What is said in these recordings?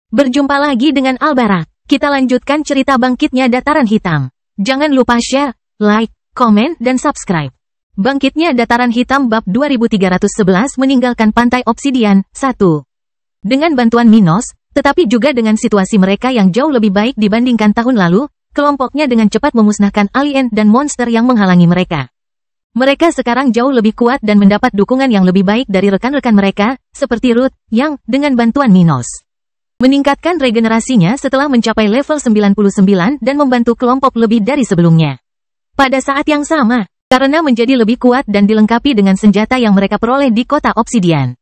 Berjumpa lagi dengan Albarak. Kita lanjutkan cerita bangkitnya Dataran Hitam. Jangan lupa share, like, komen, dan subscribe. Bangkitnya Dataran Hitam bab 2311 meninggalkan Pantai Obsidian, 1. Dengan bantuan Minos, tetapi juga dengan situasi mereka yang jauh lebih baik dibandingkan tahun lalu, kelompoknya dengan cepat memusnahkan alien dan monster yang menghalangi mereka. Mereka sekarang jauh lebih kuat dan mendapat dukungan yang lebih baik dari rekan-rekan mereka, seperti Ruth, yang, dengan bantuan Minos, meningkatkan regenerasinya setelah mencapai level 99 dan membantu kelompok lebih dari sebelumnya. Pada saat yang sama, karena menjadi lebih kuat dan dilengkapi dengan senjata yang mereka peroleh di kota Obsidian,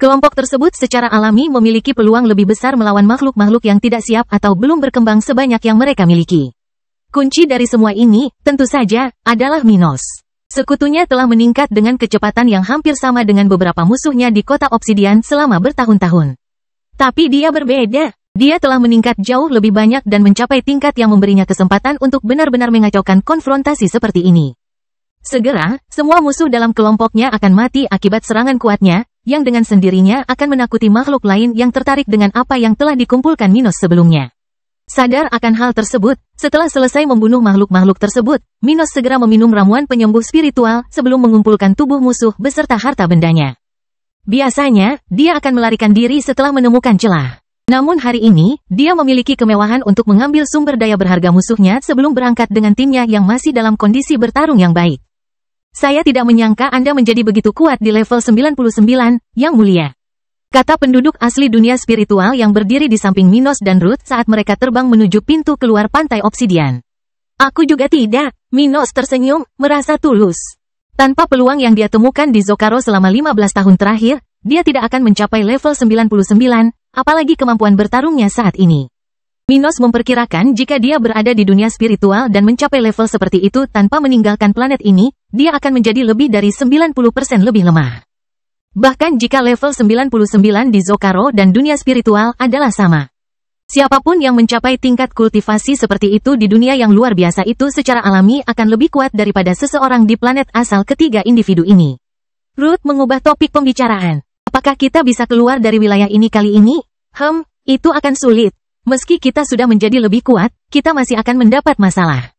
kelompok tersebut secara alami memiliki peluang lebih besar melawan makhluk-makhluk yang tidak siap atau belum berkembang sebanyak yang mereka miliki. Kunci dari semua ini, tentu saja, adalah Minos. Sekutunya telah meningkat dengan kecepatan yang hampir sama dengan beberapa musuhnya di kota Obsidian selama bertahun-tahun. Tapi dia berbeda. Dia telah meningkat jauh lebih banyak dan mencapai tingkat yang memberinya kesempatan untuk benar-benar mengacaukan konfrontasi seperti ini. Segera, semua musuh dalam kelompoknya akan mati akibat serangan kuatnya, yang dengan sendirinya akan menakuti makhluk lain yang tertarik dengan apa yang telah dikumpulkan Minos sebelumnya. Sadar akan hal tersebut, setelah selesai membunuh makhluk-makhluk tersebut, Minos segera meminum ramuan penyembuh spiritual sebelum mengumpulkan tubuh musuh beserta harta bendanya. Biasanya, dia akan melarikan diri setelah menemukan celah. Namun hari ini, dia memiliki kemewahan untuk mengambil sumber daya berharga musuhnya sebelum berangkat dengan timnya yang masih dalam kondisi bertarung yang baik. Saya tidak menyangka Anda menjadi begitu kuat di level 99, Yang Mulia, kata penduduk asli dunia spiritual yang berdiri di samping Minos dan Ruth saat mereka terbang menuju pintu keluar Pantai Obsidian. Aku juga tidak, Minos tersenyum, merasa tulus. Tanpa peluang yang dia temukan di Zocaro selama 15 tahun terakhir, dia tidak akan mencapai level 99, apalagi kemampuan bertarungnya saat ini. Minos memperkirakan jika dia berada di dunia spiritual dan mencapai level seperti itu tanpa meninggalkan planet ini, dia akan menjadi lebih dari 90% lebih lemah. Bahkan jika level 99 di Zocaro dan dunia spiritual adalah sama. Siapapun yang mencapai tingkat kultivasi seperti itu di dunia yang luar biasa itu secara alami akan lebih kuat daripada seseorang di planet asal ketiga individu ini. Ruth mengubah topik pembicaraan. Apakah kita bisa keluar dari wilayah ini kali ini? Itu akan sulit. Meski kita sudah menjadi lebih kuat, kita masih akan mendapat masalah.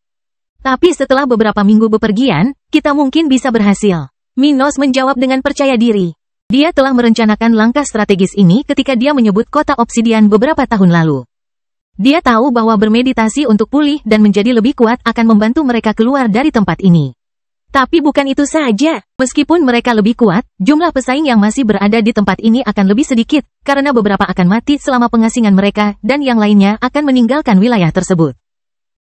Tapi setelah beberapa minggu bepergian, kita mungkin bisa berhasil. Minos menjawab dengan percaya diri. Dia telah merencanakan langkah strategis ini ketika dia menyebut kota Obsidian beberapa tahun lalu. Dia tahu bahwa bermeditasi untuk pulih dan menjadi lebih kuat akan membantu mereka keluar dari tempat ini. Tapi bukan itu saja, meskipun mereka lebih kuat, jumlah pesaing yang masih berada di tempat ini akan lebih sedikit, karena beberapa akan mati selama pengasingan mereka dan yang lainnya akan meninggalkan wilayah tersebut.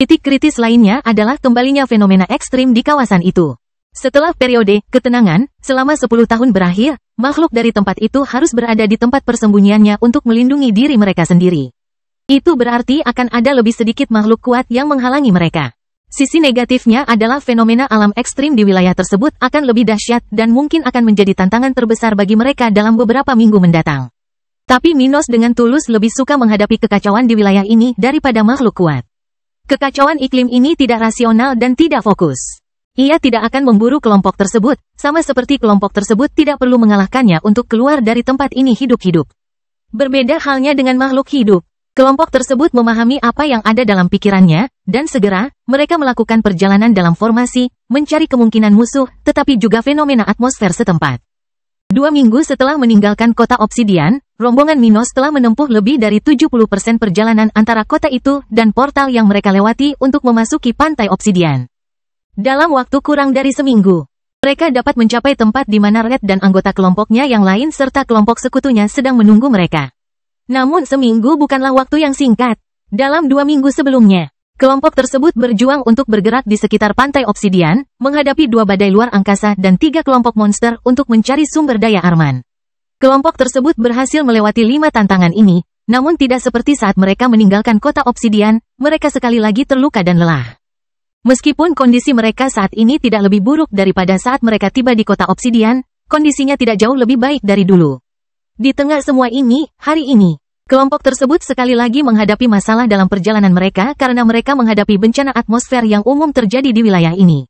Titik kritis lainnya adalah kembalinya fenomena ekstrim di kawasan itu. Setelah periode ketenangan, selama 10 tahun berakhir, makhluk dari tempat itu harus berada di tempat persembunyiannya untuk melindungi diri mereka sendiri. Itu berarti akan ada lebih sedikit makhluk kuat yang menghalangi mereka. Sisi negatifnya adalah fenomena alam ekstrim di wilayah tersebut akan lebih dahsyat dan mungkin akan menjadi tantangan terbesar bagi mereka dalam beberapa minggu mendatang. Tapi Minos dengan tulus lebih suka menghadapi kekacauan di wilayah ini daripada makhluk kuat. Kekacauan iklim ini tidak rasional dan tidak fokus. Ia tidak akan memburu kelompok tersebut, sama seperti kelompok tersebut tidak perlu mengalahkannya untuk keluar dari tempat ini hidup-hidup. Berbeda halnya dengan makhluk hidup. Kelompok tersebut memahami apa yang ada dalam pikirannya, dan segera, mereka melakukan perjalanan dalam formasi, mencari kemungkinan musuh, tetapi juga fenomena atmosfer setempat. 2 minggu setelah meninggalkan kota Obsidian, rombongan Minos telah menempuh lebih dari 70% perjalanan antara kota itu dan portal yang mereka lewati untuk memasuki Pantai Obsidian. Dalam waktu kurang dari seminggu, mereka dapat mencapai tempat di mana Red dan anggota kelompoknya yang lain serta kelompok sekutunya sedang menunggu mereka. Namun seminggu bukanlah waktu yang singkat. Dalam 2 minggu sebelumnya, kelompok tersebut berjuang untuk bergerak di sekitar Pantai Obsidian, menghadapi 2 badai luar angkasa dan 3 kelompok monster untuk mencari sumber daya Arman. Kelompok tersebut berhasil melewati 5 tantangan ini, namun tidak seperti saat mereka meninggalkan kota Obsidian, mereka sekali lagi terluka dan lelah. Meskipun kondisi mereka saat ini tidak lebih buruk daripada saat mereka tiba di kota Obsidian, kondisinya tidak jauh lebih baik dari dulu. Di tengah semua ini, hari ini, kelompok tersebut sekali lagi menghadapi masalah dalam perjalanan mereka karena mereka menghadapi bencana atmosfer yang umum terjadi di wilayah ini.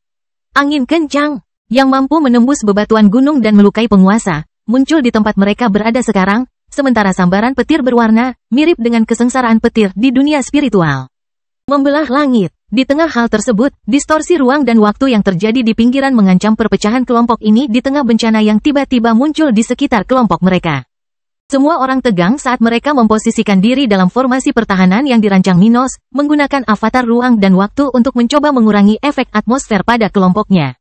Angin kencang, yang mampu menembus bebatuan gunung dan melukai penguasa, muncul di tempat mereka berada sekarang, sementara sambaran petir berwarna, mirip dengan kesengsaraan petir di dunia spiritual. Membelah langit. Di tengah hal tersebut, distorsi ruang dan waktu yang terjadi di pinggiran mengancam perpecahan kelompok ini di tengah bencana yang tiba-tiba muncul di sekitar kelompok mereka. Semua orang tegang saat mereka memposisikan diri dalam formasi pertahanan yang dirancang Minos, menggunakan avatar ruang dan waktu untuk mencoba mengurangi efek atmosfer pada kelompoknya.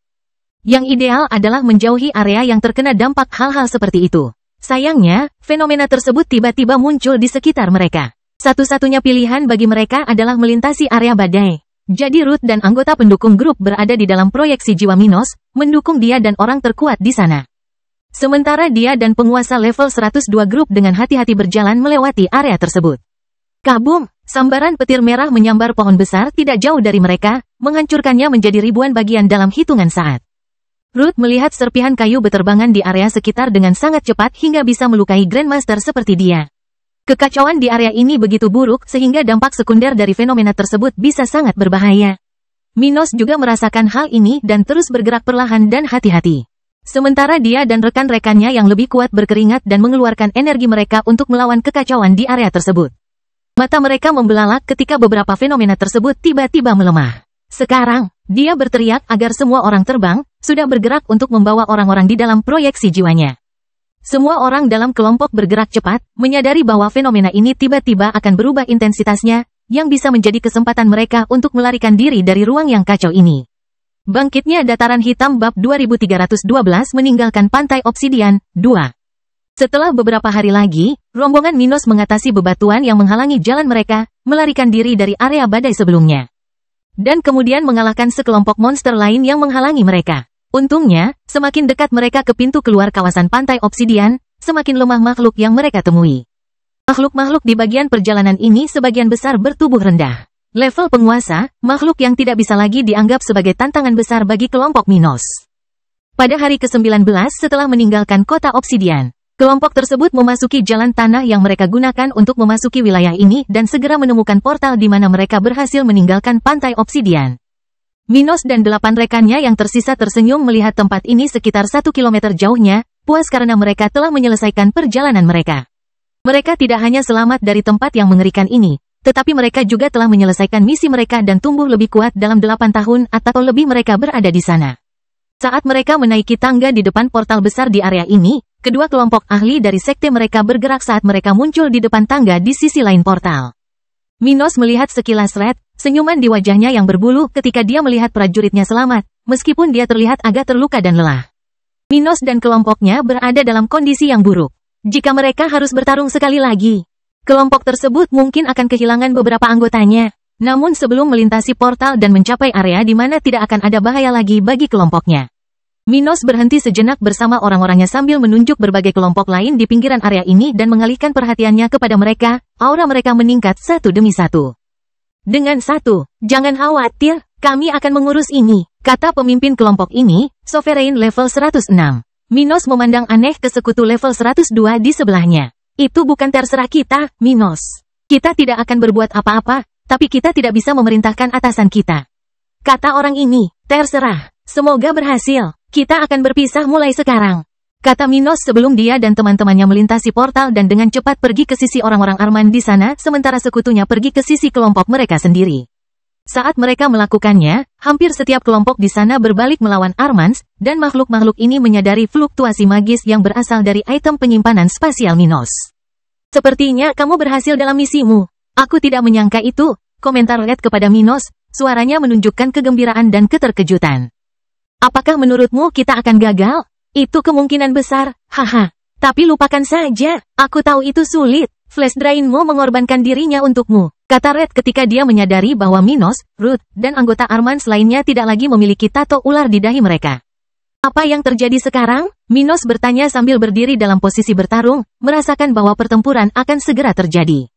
Yang ideal adalah menjauhi area yang terkena dampak hal-hal seperti itu. Sayangnya, fenomena tersebut tiba-tiba muncul di sekitar mereka. Satu-satunya pilihan bagi mereka adalah melintasi area badai. Jadi Ruth dan anggota pendukung grup berada di dalam proyeksi jiwa Minos, mendukung dia dan orang terkuat di sana. Sementara dia dan penguasa level 102 grup dengan hati-hati berjalan melewati area tersebut. Kabum! Sambaran petir merah menyambar pohon besar tidak jauh dari mereka, menghancurkannya menjadi ribuan bagian dalam hitungan saat. Ruth melihat serpihan kayu beterbangan di area sekitar dengan sangat cepat hingga bisa melukai Grandmaster seperti dia. Kekacauan di area ini begitu buruk sehingga dampak sekunder dari fenomena tersebut bisa sangat berbahaya. Minos juga merasakan hal ini dan terus bergerak perlahan dan hati-hati. Sementara dia dan rekan-rekannya yang lebih kuat berkeringat dan mengeluarkan energi mereka untuk melawan kekacauan di area tersebut. Mata mereka membelalak ketika beberapa fenomena tersebut tiba-tiba melemah. Sekarang, dia berteriak agar semua orang terbang, sudah bergerak untuk membawa orang-orang di dalam proyeksi jiwanya. Semua orang dalam kelompok bergerak cepat, menyadari bahwa fenomena ini tiba-tiba akan berubah intensitasnya, yang bisa menjadi kesempatan mereka untuk melarikan diri dari ruang yang kacau ini. Bangkitnya Dataran Hitam Bab 2312 meninggalkan Pantai Obsidian, 2. Setelah beberapa hari lagi, rombongan Minos mengatasi bebatuan yang menghalangi jalan mereka, melarikan diri dari area badai sebelumnya. Dan kemudian mengalahkan sekelompok monster lain yang menghalangi mereka. Untungnya, semakin dekat mereka ke pintu keluar kawasan Pantai Obsidian, semakin lemah makhluk yang mereka temui. Makhluk-makhluk di bagian perjalanan ini sebagian besar bertubuh rendah. Level penguasa, makhluk yang tidak bisa lagi dianggap sebagai tantangan besar bagi kelompok Minos. Pada hari ke-19 setelah meninggalkan kota Obsidian, kelompok tersebut memasuki jalan tanah yang mereka gunakan untuk memasuki wilayah ini dan segera menemukan portal di mana mereka berhasil meninggalkan Pantai Obsidian. Minos dan 8 rekannya yang tersisa tersenyum melihat tempat ini sekitar 1 kilometer jauhnya, puas karena mereka telah menyelesaikan perjalanan mereka. Mereka tidak hanya selamat dari tempat yang mengerikan ini, tetapi mereka juga telah menyelesaikan misi mereka dan tumbuh lebih kuat dalam 8 tahun atau lebih mereka berada di sana. Saat mereka menaiki tangga di depan portal besar di area ini, kedua kelompok ahli dari sekte mereka bergerak saat mereka muncul di depan tangga di sisi lain portal. Minos melihat sekilas Red, senyuman di wajahnya yang berbulu ketika dia melihat prajuritnya selamat, meskipun dia terlihat agak terluka dan lelah. Minos dan kelompoknya berada dalam kondisi yang buruk. Jika mereka harus bertarung sekali lagi, kelompok tersebut mungkin akan kehilangan beberapa anggotanya. Namun sebelum melintasi portal dan mencapai area di mana tidak akan ada bahaya lagi bagi kelompoknya, Minos berhenti sejenak bersama orang-orangnya sambil menunjuk berbagai kelompok lain di pinggiran area ini dan mengalihkan perhatiannya kepada mereka, aura mereka meningkat satu demi satu. Dengan satu, jangan khawatir, kami akan mengurus ini, kata pemimpin kelompok ini, Sovereign level 106. Minos memandang aneh ke sekutu level 102 di sebelahnya. Itu bukan terserah kita, Minos. Kita tidak akan berbuat apa-apa, tapi kita tidak bisa memerintahkan atasan kita. Kata orang ini, terserah, semoga berhasil. Kita akan berpisah mulai sekarang, kata Minos sebelum dia dan teman-temannya melintasi portal dan dengan cepat pergi ke sisi orang-orang Arman di sana sementara sekutunya pergi ke sisi kelompok mereka sendiri. Saat mereka melakukannya, hampir setiap kelompok di sana berbalik melawan Armans, dan makhluk-makhluk ini menyadari fluktuasi magis yang berasal dari item penyimpanan spasial Minos. Sepertinya kamu berhasil dalam misimu. Aku tidak menyangka itu, komentar Red kepada Minos, suaranya menunjukkan kegembiraan dan keterkejutan. Apakah menurutmu kita akan gagal? Itu kemungkinan besar, haha. Tapi lupakan saja, aku tahu itu sulit. Flash Drainmu mengorbankan dirinya untukmu, kata Red ketika dia menyadari bahwa Minos, Ruth, dan anggota Armans lainnya tidak lagi memiliki tato ular di dahi mereka. Apa yang terjadi sekarang? Minos bertanya sambil berdiri dalam posisi bertarung, merasakan bahwa pertempuran akan segera terjadi.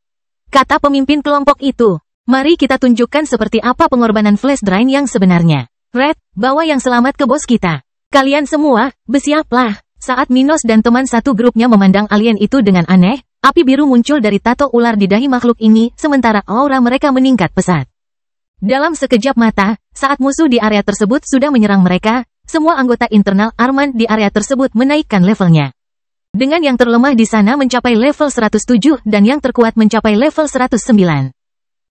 Kata pemimpin kelompok itu, mari kita tunjukkan seperti apa pengorbanan Flash Drain yang sebenarnya. Red, bawa yang selamat ke bos kita. Kalian semua, bersiaplah. Saat Minos dan teman satu grupnya memandang alien itu dengan aneh, api biru muncul dari tato ular di dahi makhluk ini, sementara aura mereka meningkat pesat. Dalam sekejap mata, saat musuh di area tersebut sudah menyerang mereka, semua anggota internal Arman di area tersebut menaikkan levelnya. Dengan yang terlemah di sana mencapai level 107 dan yang terkuat mencapai level 109.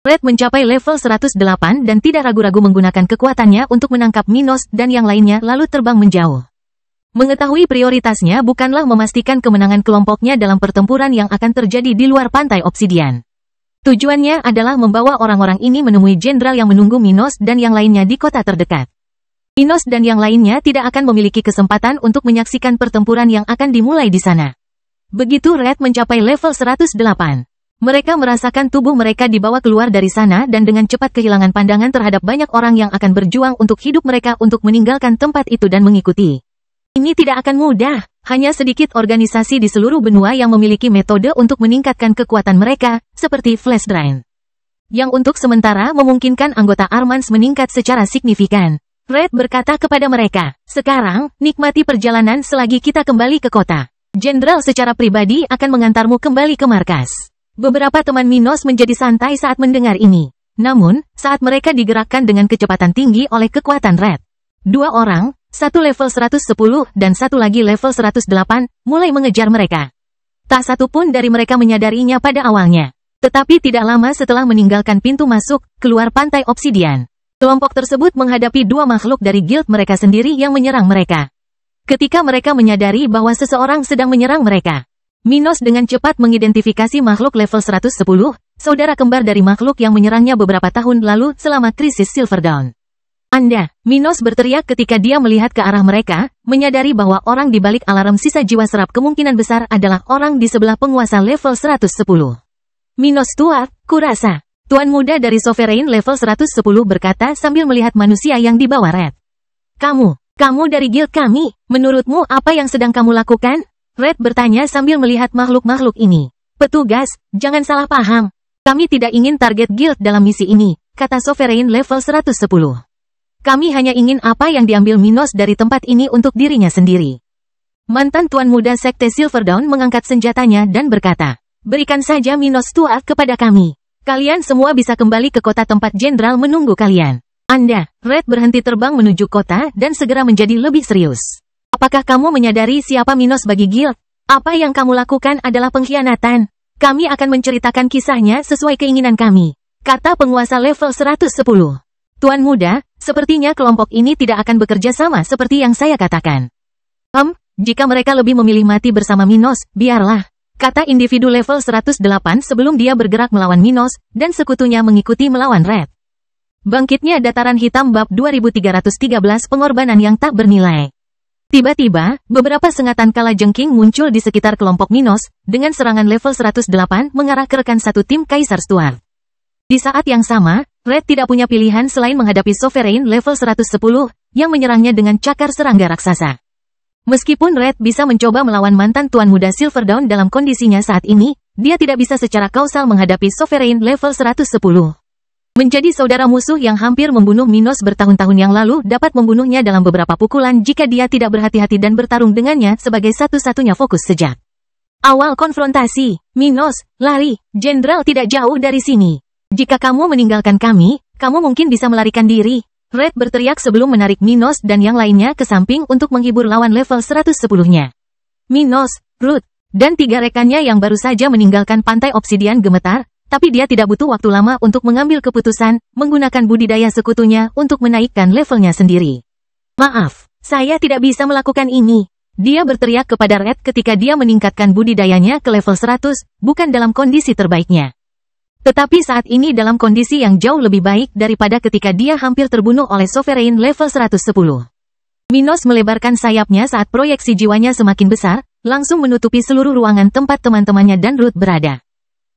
Red mencapai level 108 dan tidak ragu-ragu menggunakan kekuatannya untuk menangkap Minos dan yang lainnya lalu terbang menjauh. Mengetahui prioritasnya bukanlah memastikan kemenangan kelompoknya dalam pertempuran yang akan terjadi di luar pantai Obsidian. Tujuannya adalah membawa orang-orang ini menemui jenderal yang menunggu Minos dan yang lainnya di kota terdekat. Minos dan yang lainnya tidak akan memiliki kesempatan untuk menyaksikan pertempuran yang akan dimulai di sana. Begitu Red mencapai level 108. Mereka merasakan tubuh mereka dibawa keluar dari sana dan dengan cepat kehilangan pandangan terhadap banyak orang yang akan berjuang untuk hidup mereka untuk meninggalkan tempat itu dan mengikuti. Ini tidak akan mudah, hanya sedikit organisasi di seluruh benua yang memiliki metode untuk meningkatkan kekuatan mereka, seperti Flash Drain. Yang untuk sementara memungkinkan anggota Armans meningkat secara signifikan. Red berkata kepada mereka, sekarang, nikmati perjalanan selagi kita kembali ke kota. Jenderal secara pribadi akan mengantarmu kembali ke markas. Beberapa teman Minos menjadi santai saat mendengar ini. Namun, saat mereka digerakkan dengan kecepatan tinggi oleh kekuatan Red. Dua orang, satu level 110 dan satu lagi level 108, mulai mengejar mereka. Tak satu pun dari mereka menyadarinya pada awalnya. Tetapi tidak lama setelah meninggalkan pintu masuk, keluar pantai Obsidian. Kelompok tersebut menghadapi dua makhluk dari guild mereka sendiri yang menyerang mereka. Ketika mereka menyadari bahwa seseorang sedang menyerang mereka, Minos dengan cepat mengidentifikasi makhluk level 110, saudara kembar dari makhluk yang menyerangnya beberapa tahun lalu selama krisis Silverdawn. Anda, Minos berteriak ketika dia melihat ke arah mereka, menyadari bahwa orang di balik alarm sisa jiwa serap kemungkinan besar adalah orang di sebelah penguasa level 110. Minos Tuat, kurasa. Tuan muda dari Sovereign level 110 berkata sambil melihat manusia yang dibawa Red. Kamu dari guild kami, menurutmu apa yang sedang kamu lakukan? Red bertanya sambil melihat makhluk-makhluk ini. Petugas, jangan salah paham. Kami tidak ingin target guild dalam misi ini, kata Sovereign level 110. Kami hanya ingin apa yang diambil Minos dari tempat ini untuk dirinya sendiri. Mantan tuan muda Sekte Silverdawn mengangkat senjatanya dan berkata, berikan saja Minos tua kepada kami. Kalian semua bisa kembali ke kota tempat jenderal menunggu kalian. Anda, Red berhenti terbang menuju kota dan segera menjadi lebih serius. Apakah kamu menyadari siapa Minos bagi guild? Apa yang kamu lakukan adalah pengkhianatan. Kami akan menceritakan kisahnya sesuai keinginan kami, kata penguasa level 110. Tuan muda, sepertinya kelompok ini tidak akan bekerja sama seperti yang saya katakan. Jika mereka lebih memilih mati bersama Minos, biarlah, kata individu level 108 sebelum dia bergerak melawan Minos, dan sekutunya mengikuti melawan Red. Bangkitnya Dataran Hitam bab 2313 pengorbanan yang tak bernilai. Tiba-tiba, beberapa sengatan kalajengking muncul di sekitar kelompok Minos, dengan serangan level 108 mengarah ke rekan satu tim Kaisar Stuart. Di saat yang sama, Red tidak punya pilihan selain menghadapi Sovereign level 110, yang menyerangnya dengan cakar serangga raksasa. Meskipun Red bisa mencoba melawan mantan tuan muda Silverdawn dalam kondisinya saat ini, dia tidak bisa secara kausal menghadapi Sovereign level 110. Menjadi saudara musuh yang hampir membunuh Minos bertahun-tahun yang lalu dapat membunuhnya dalam beberapa pukulan jika dia tidak berhati-hati dan bertarung dengannya sebagai satu-satunya fokus sejak awal konfrontasi. Minos, lari, jenderal tidak jauh dari sini. Jika kamu meninggalkan kami, kamu mungkin bisa melarikan diri. Red berteriak sebelum menarik Minos dan yang lainnya ke samping untuk menghibur lawan level 110-nya. Minos, Ruth, dan tiga rekannya yang baru saja meninggalkan pantai Obsidian gemetar, tapi dia tidak butuh waktu lama untuk mengambil keputusan, menggunakan budidaya sekutunya untuk menaikkan levelnya sendiri. Maaf, saya tidak bisa melakukan ini. Dia berteriak kepada Red ketika dia meningkatkan budidayanya ke level 100, bukan dalam kondisi terbaiknya. Tetapi saat ini dalam kondisi yang jauh lebih baik daripada ketika dia hampir terbunuh oleh Sovereign level 110. Minos melebarkan sayapnya saat proyeksi jiwanya semakin besar, langsung menutupi seluruh ruangan tempat teman-temannya dan Ruth berada.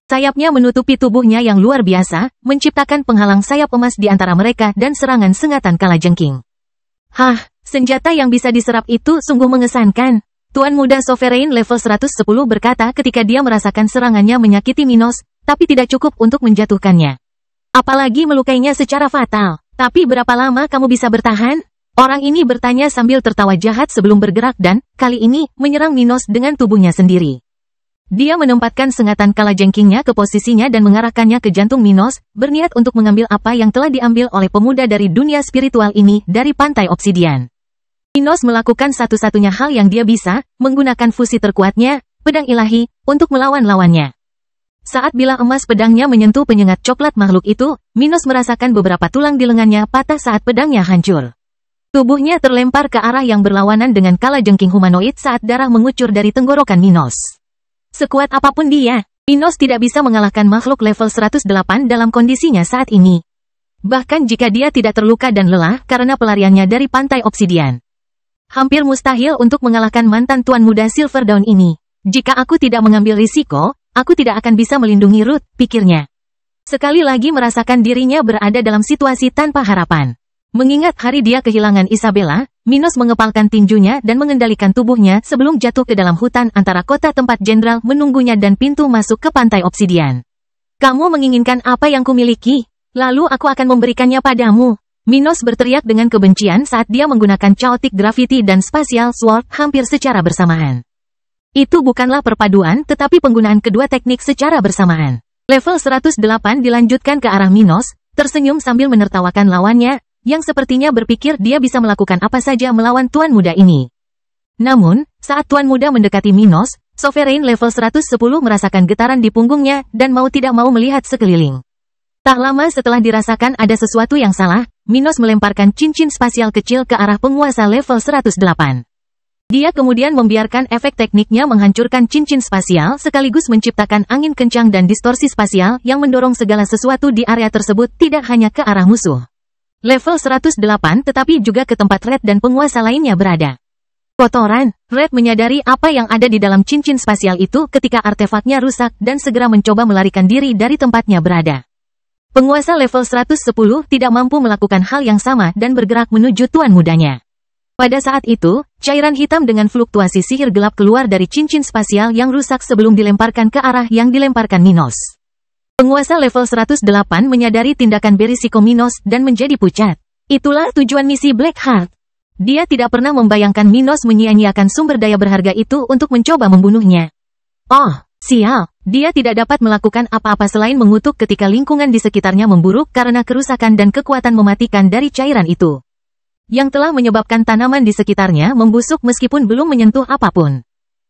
Sayapnya menutupi tubuhnya yang luar biasa, menciptakan penghalang sayap emas di antara mereka dan serangan sengatan kalajengking. Senjata yang bisa diserap itu sungguh mengesankan. Tuan muda Sovereign level 110 berkata ketika dia merasakan serangannya menyakiti Minos, tapi tidak cukup untuk menjatuhkannya. Apalagi melukainya secara fatal. Tapi berapa lama kamu bisa bertahan? Orang ini bertanya sambil tertawa jahat sebelum bergerak dan, kali ini, menyerang Minos dengan tubuhnya sendiri. Dia menempatkan sengatan kalajengkingnya ke posisinya dan mengarahkannya ke jantung Minos, berniat untuk mengambil apa yang telah diambil oleh pemuda dari dunia spiritual ini dari pantai Obsidian. Minos melakukan satu-satunya hal yang dia bisa, menggunakan fusi terkuatnya, pedang ilahi, untuk melawan lawannya. Saat bilah emas pedangnya menyentuh penyengat coklat makhluk itu, Minos merasakan beberapa tulang di lengannya patah saat pedangnya hancur. Tubuhnya terlempar ke arah yang berlawanan dengan kalajengking humanoid saat darah mengucur dari tenggorokan Minos. Sekuat apapun dia, Minos tidak bisa mengalahkan makhluk level 108 dalam kondisinya saat ini. Bahkan jika dia tidak terluka dan lelah karena pelariannya dari pantai obsidian. Hampir mustahil untuk mengalahkan mantan tuan muda Silver Dawn ini. Jika aku tidak mengambil risiko, aku tidak akan bisa melindungi Ruth, pikirnya. Sekali lagi merasakan dirinya berada dalam situasi tanpa harapan. Mengingat hari dia kehilangan Isabella, Minos mengepalkan tinjunya dan mengendalikan tubuhnya sebelum jatuh ke dalam hutan antara kota tempat jenderal menunggunya dan pintu masuk ke pantai obsidian. Kamu menginginkan apa yang kumiliki? Lalu aku akan memberikannya padamu. Minos berteriak dengan kebencian saat dia menggunakan Chaotic Gravity dan Spatial Sword hampir secara bersamaan. Itu bukanlah perpaduan tetapi penggunaan kedua teknik secara bersamaan. Level 108 dilanjutkan ke arah Minos, tersenyum sambil menertawakan lawannya, yang sepertinya berpikir dia bisa melakukan apa saja melawan tuan muda ini. Namun, saat tuan muda mendekati Minos, Sovereign level 110 merasakan getaran di punggungnya dan mau tidak mau melihat sekeliling. Tak lama setelah dirasakan ada sesuatu yang salah, Minos melemparkan cincin spasial kecil ke arah penguasa level 108. Dia kemudian membiarkan efek tekniknya menghancurkan cincin spasial sekaligus menciptakan angin kencang dan distorsi spasial yang mendorong segala sesuatu di area tersebut tidak hanya ke arah musuh level 108 tetapi juga ke tempat Red dan penguasa lainnya berada. Kotoran, Red menyadari apa yang ada di dalam cincin spasial itu ketika artefaknya rusak dan segera mencoba melarikan diri dari tempatnya berada. Penguasa level 110 tidak mampu melakukan hal yang sama dan bergerak menuju tuan mudanya. Pada saat itu, cairan hitam dengan fluktuasi sihir gelap keluar dari cincin spasial yang rusak sebelum dilemparkan ke arah yang dilemparkan Minos. Penguasa level 108 menyadari tindakan berisiko Minos dan menjadi pucat. Itulah tujuan misi Blackheart. Dia tidak pernah membayangkan Minos menyia-nyiakan sumber daya berharga itu untuk mencoba membunuhnya. Oh, sial. Dia tidak dapat melakukan apa-apa selain mengutuk ketika lingkungan di sekitarnya memburuk karena kerusakan dan kekuatan mematikan dari cairan itu. Yang telah menyebabkan tanaman di sekitarnya membusuk meskipun belum menyentuh apapun.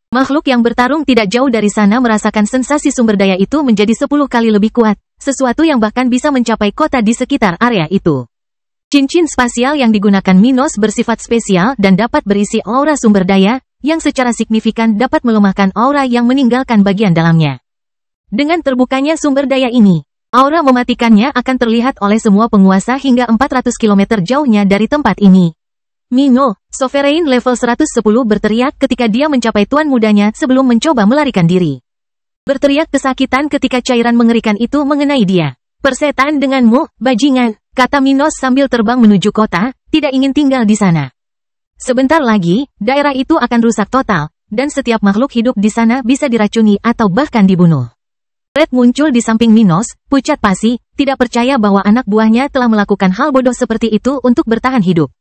Makhluk yang bertarung tidak jauh dari sana merasakan sensasi sumber daya itu menjadi 10 kali lebih kuat, sesuatu yang bahkan bisa mencapai kota di sekitar area itu. Cincin spasial yang digunakan Minos bersifat spesial dan dapat berisi aura sumber daya, yang secara signifikan dapat melemahkan aura yang meninggalkan bagian dalamnya. Dengan terbukanya sumber daya ini, aura mematikannya akan terlihat oleh semua penguasa hingga 400 km jauhnya dari tempat ini. Mino, Sovereign level 110 berteriak ketika dia mencapai tuan mudanya sebelum mencoba melarikan diri. Berteriak kesakitan ketika cairan mengerikan itu mengenai dia. Persetan denganmu, bajingan, kata Minos sambil terbang menuju kota, tidak ingin tinggal di sana. Sebentar lagi, daerah itu akan rusak total, dan setiap makhluk hidup di sana bisa diracuni atau bahkan dibunuh. Red muncul di samping Minos, pucat pasi, tidak percaya bahwa anak buahnya telah melakukan hal bodoh seperti itu untuk bertahan hidup.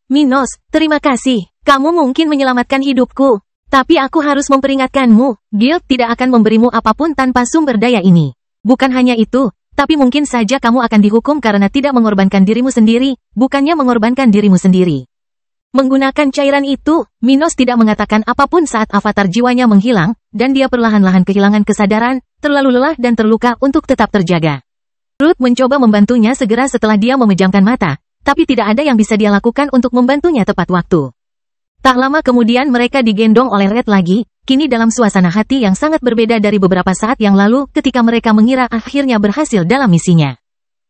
Minos, terima kasih, kamu mungkin menyelamatkan hidupku. Tapi aku harus memperingatkanmu, Guild tidak akan memberimu apapun tanpa sumber daya ini. Bukan hanya itu, tapi mungkin saja kamu akan dihukum karena tidak mengorbankan dirimu sendiri, bukannya mengorbankan dirimu sendiri. Menggunakan cairan itu, Minos tidak mengatakan apapun saat avatar jiwanya menghilang, dan dia perlahan-lahan kehilangan kesadaran, terlalu lelah dan terluka untuk tetap terjaga. Ruth mencoba membantunya segera setelah dia memejamkan mata, tapi tidak ada yang bisa dia lakukan untuk membantunya tepat waktu. Tak lama kemudian mereka digendong oleh Red lagi, kini dalam suasana hati yang sangat berbeda dari beberapa saat yang lalu ketika mereka mengira akhirnya berhasil dalam misinya.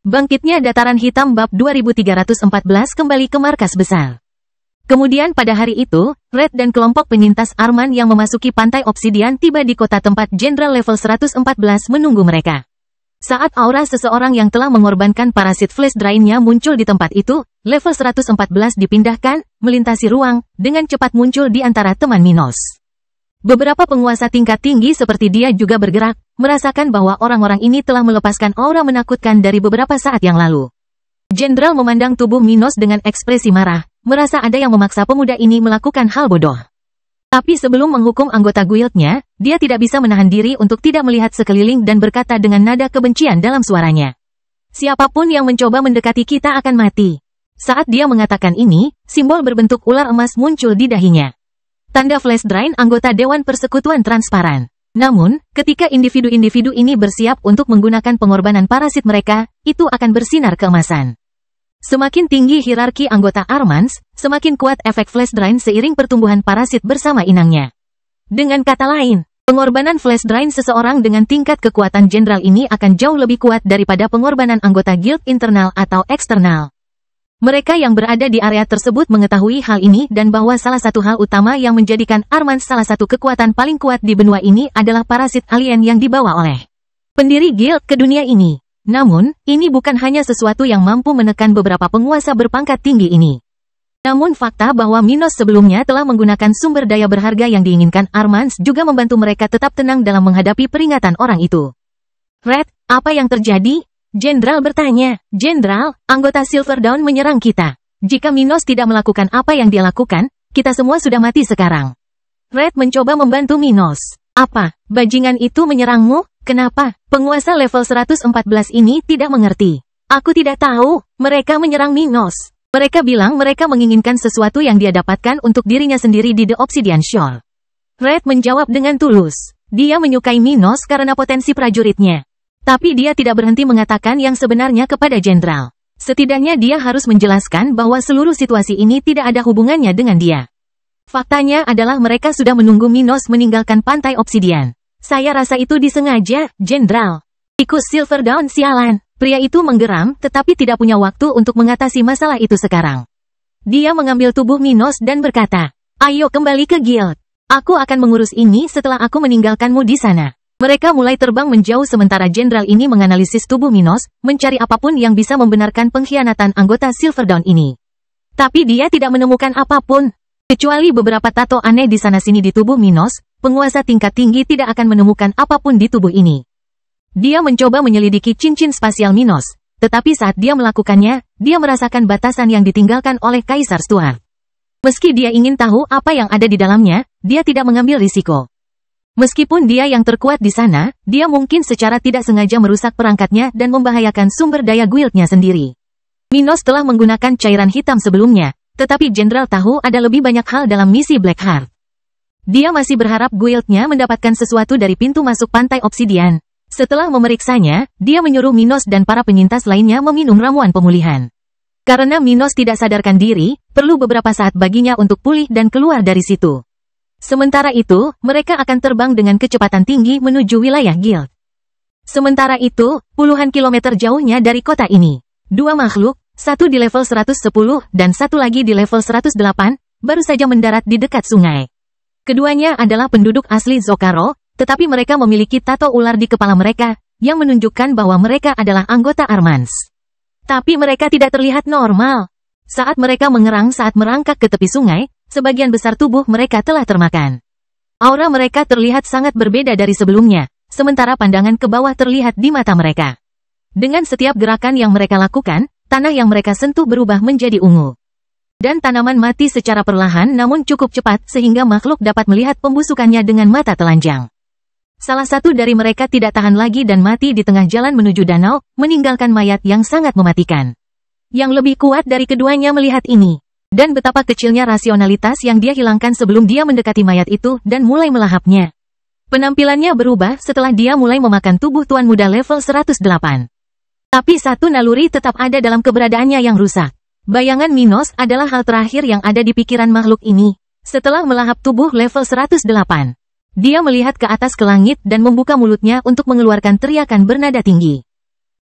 Bangkitnya Dataran Hitam bab 2314 kembali ke markas besar. Kemudian pada hari itu, Red dan kelompok penyintas Arman yang memasuki pantai obsidian tiba di kota tempat Jenderal level 114 menunggu mereka. Saat aura seseorang yang telah mengorbankan parasit flash drain-nya muncul di tempat itu, level 114 dipindahkan, melintasi ruang, dengan cepat muncul di antara teman Minos. Beberapa penguasa tingkat tinggi seperti dia juga bergerak, merasakan bahwa orang-orang ini telah melepaskan aura menakutkan dari beberapa saat yang lalu. Jenderal memandang tubuh Minos dengan ekspresi marah, merasa ada yang memaksa pemuda ini melakukan hal bodoh. Tapi sebelum menghukum anggota guildnya, dia tidak bisa menahan diri untuk tidak melihat sekeliling dan berkata dengan nada kebencian dalam suaranya. Siapapun yang mencoba mendekati kita akan mati. Saat dia mengatakan ini, simbol berbentuk ular emas muncul di dahinya. Tanda flash drain anggota Dewan Persekutuan Transparan. Namun, ketika individu-individu ini bersiap untuk menggunakan pengorbanan parasit mereka, itu akan bersinar keemasan. Semakin tinggi hierarki anggota Armans, semakin kuat efek flash drain seiring pertumbuhan parasit bersama inangnya. Dengan kata lain, pengorbanan flash drain seseorang dengan tingkat kekuatan jenderal ini akan jauh lebih kuat daripada pengorbanan anggota guild internal atau eksternal. Mereka yang berada di area tersebut mengetahui hal ini dan bahwa salah satu hal utama yang menjadikan Armans salah satu kekuatan paling kuat di benua ini adalah parasit alien yang dibawa oleh pendiri guild ke dunia ini. Namun, ini bukan hanya sesuatu yang mampu menekan beberapa penguasa berpangkat tinggi ini. Namun fakta bahwa Minos sebelumnya telah menggunakan sumber daya berharga yang diinginkan Armans juga membantu mereka tetap tenang dalam menghadapi peringatan orang itu. Red, apa yang terjadi? Jenderal bertanya. Jenderal, anggota Silver Dawn menyerang kita. Jika Minos tidak melakukan apa yang dia lakukan, kita semua sudah mati sekarang. Red mencoba membantu Minos. Apa, bajingan itu menyerangmu? Kenapa? Penguasa level 114 ini tidak mengerti. Aku tidak tahu, mereka menyerang Minos. Mereka bilang mereka menginginkan sesuatu yang dia dapatkan untuk dirinya sendiri di The Obsidian Shore. Red menjawab dengan tulus. Dia menyukai Minos karena potensi prajuritnya. Tapi dia tidak berhenti mengatakan yang sebenarnya kepada jenderal. Setidaknya dia harus menjelaskan bahwa seluruh situasi ini tidak ada hubungannya dengan dia. Faktanya adalah mereka sudah menunggu Minos meninggalkan pantai Obsidian. Saya rasa itu disengaja, jenderal. Tikus Silver Dawn sialan. Pria itu menggeram tetapi tidak punya waktu untuk mengatasi masalah itu sekarang. Dia mengambil tubuh Minos dan berkata, "Ayo kembali ke guild. Aku akan mengurus ini setelah aku meninggalkanmu di sana." Mereka mulai terbang menjauh sementara jenderal ini menganalisis tubuh Minos, mencari apapun yang bisa membenarkan pengkhianatan anggota Silver Dawn ini. Tapi dia tidak menemukan apapun. Kecuali beberapa tato aneh di sana-sini di tubuh Minos, penguasa tingkat tinggi tidak akan menemukan apapun di tubuh ini. Dia mencoba menyelidiki cincin spasial Minos, tetapi saat dia melakukannya, dia merasakan batasan yang ditinggalkan oleh Kaisar Stuart. Meski dia ingin tahu apa yang ada di dalamnya, dia tidak mengambil risiko. Meskipun dia yang terkuat di sana, dia mungkin secara tidak sengaja merusak perangkatnya dan membahayakan sumber daya guildnya sendiri. Minos telah menggunakan cairan hitam sebelumnya, tetapi jenderal tahu ada lebih banyak hal dalam misi Blackheart. Dia masih berharap guildnya mendapatkan sesuatu dari pintu masuk pantai Obsidian. Setelah memeriksanya, dia menyuruh Minos dan para penyintas lainnya meminum ramuan pemulihan. Karena Minos tidak sadarkan diri, perlu beberapa saat baginya untuk pulih dan keluar dari situ. Sementara itu, mereka akan terbang dengan kecepatan tinggi menuju wilayah guild. Sementara itu, puluhan kilometer jauhnya dari kota ini, dua makhluk, satu di level 110 dan satu lagi di level 108, baru saja mendarat di dekat sungai. Keduanya adalah penduduk asli Zokaro, tetapi mereka memiliki tato ular di kepala mereka, yang menunjukkan bahwa mereka adalah anggota Armans. Tapi mereka tidak terlihat normal. Saat mereka mengerang saat merangkak ke tepi sungai, sebagian besar tubuh mereka telah termakan. Aura mereka terlihat sangat berbeda dari sebelumnya, sementara pandangan ke bawah terlihat di mata mereka. Dengan setiap gerakan yang mereka lakukan, tanah yang mereka sentuh berubah menjadi ungu. Dan tanaman mati secara perlahan namun cukup cepat sehingga makhluk dapat melihat pembusukannya dengan mata telanjang. Salah satu dari mereka tidak tahan lagi dan mati di tengah jalan menuju danau, meninggalkan mayat yang sangat mematikan. Yang lebih kuat dari keduanya melihat ini. Dan betapa kecilnya rasionalitas yang dia hilangkan sebelum dia mendekati mayat itu dan mulai melahapnya. Penampilannya berubah setelah dia mulai memakan tubuh tuan muda level 108. Tapi satu naluri tetap ada dalam keberadaannya yang rusak. Bayangan Minos adalah hal terakhir yang ada di pikiran makhluk ini. Setelah melahap tubuh level 108, dia melihat ke atas ke langit dan membuka mulutnya untuk mengeluarkan teriakan bernada tinggi.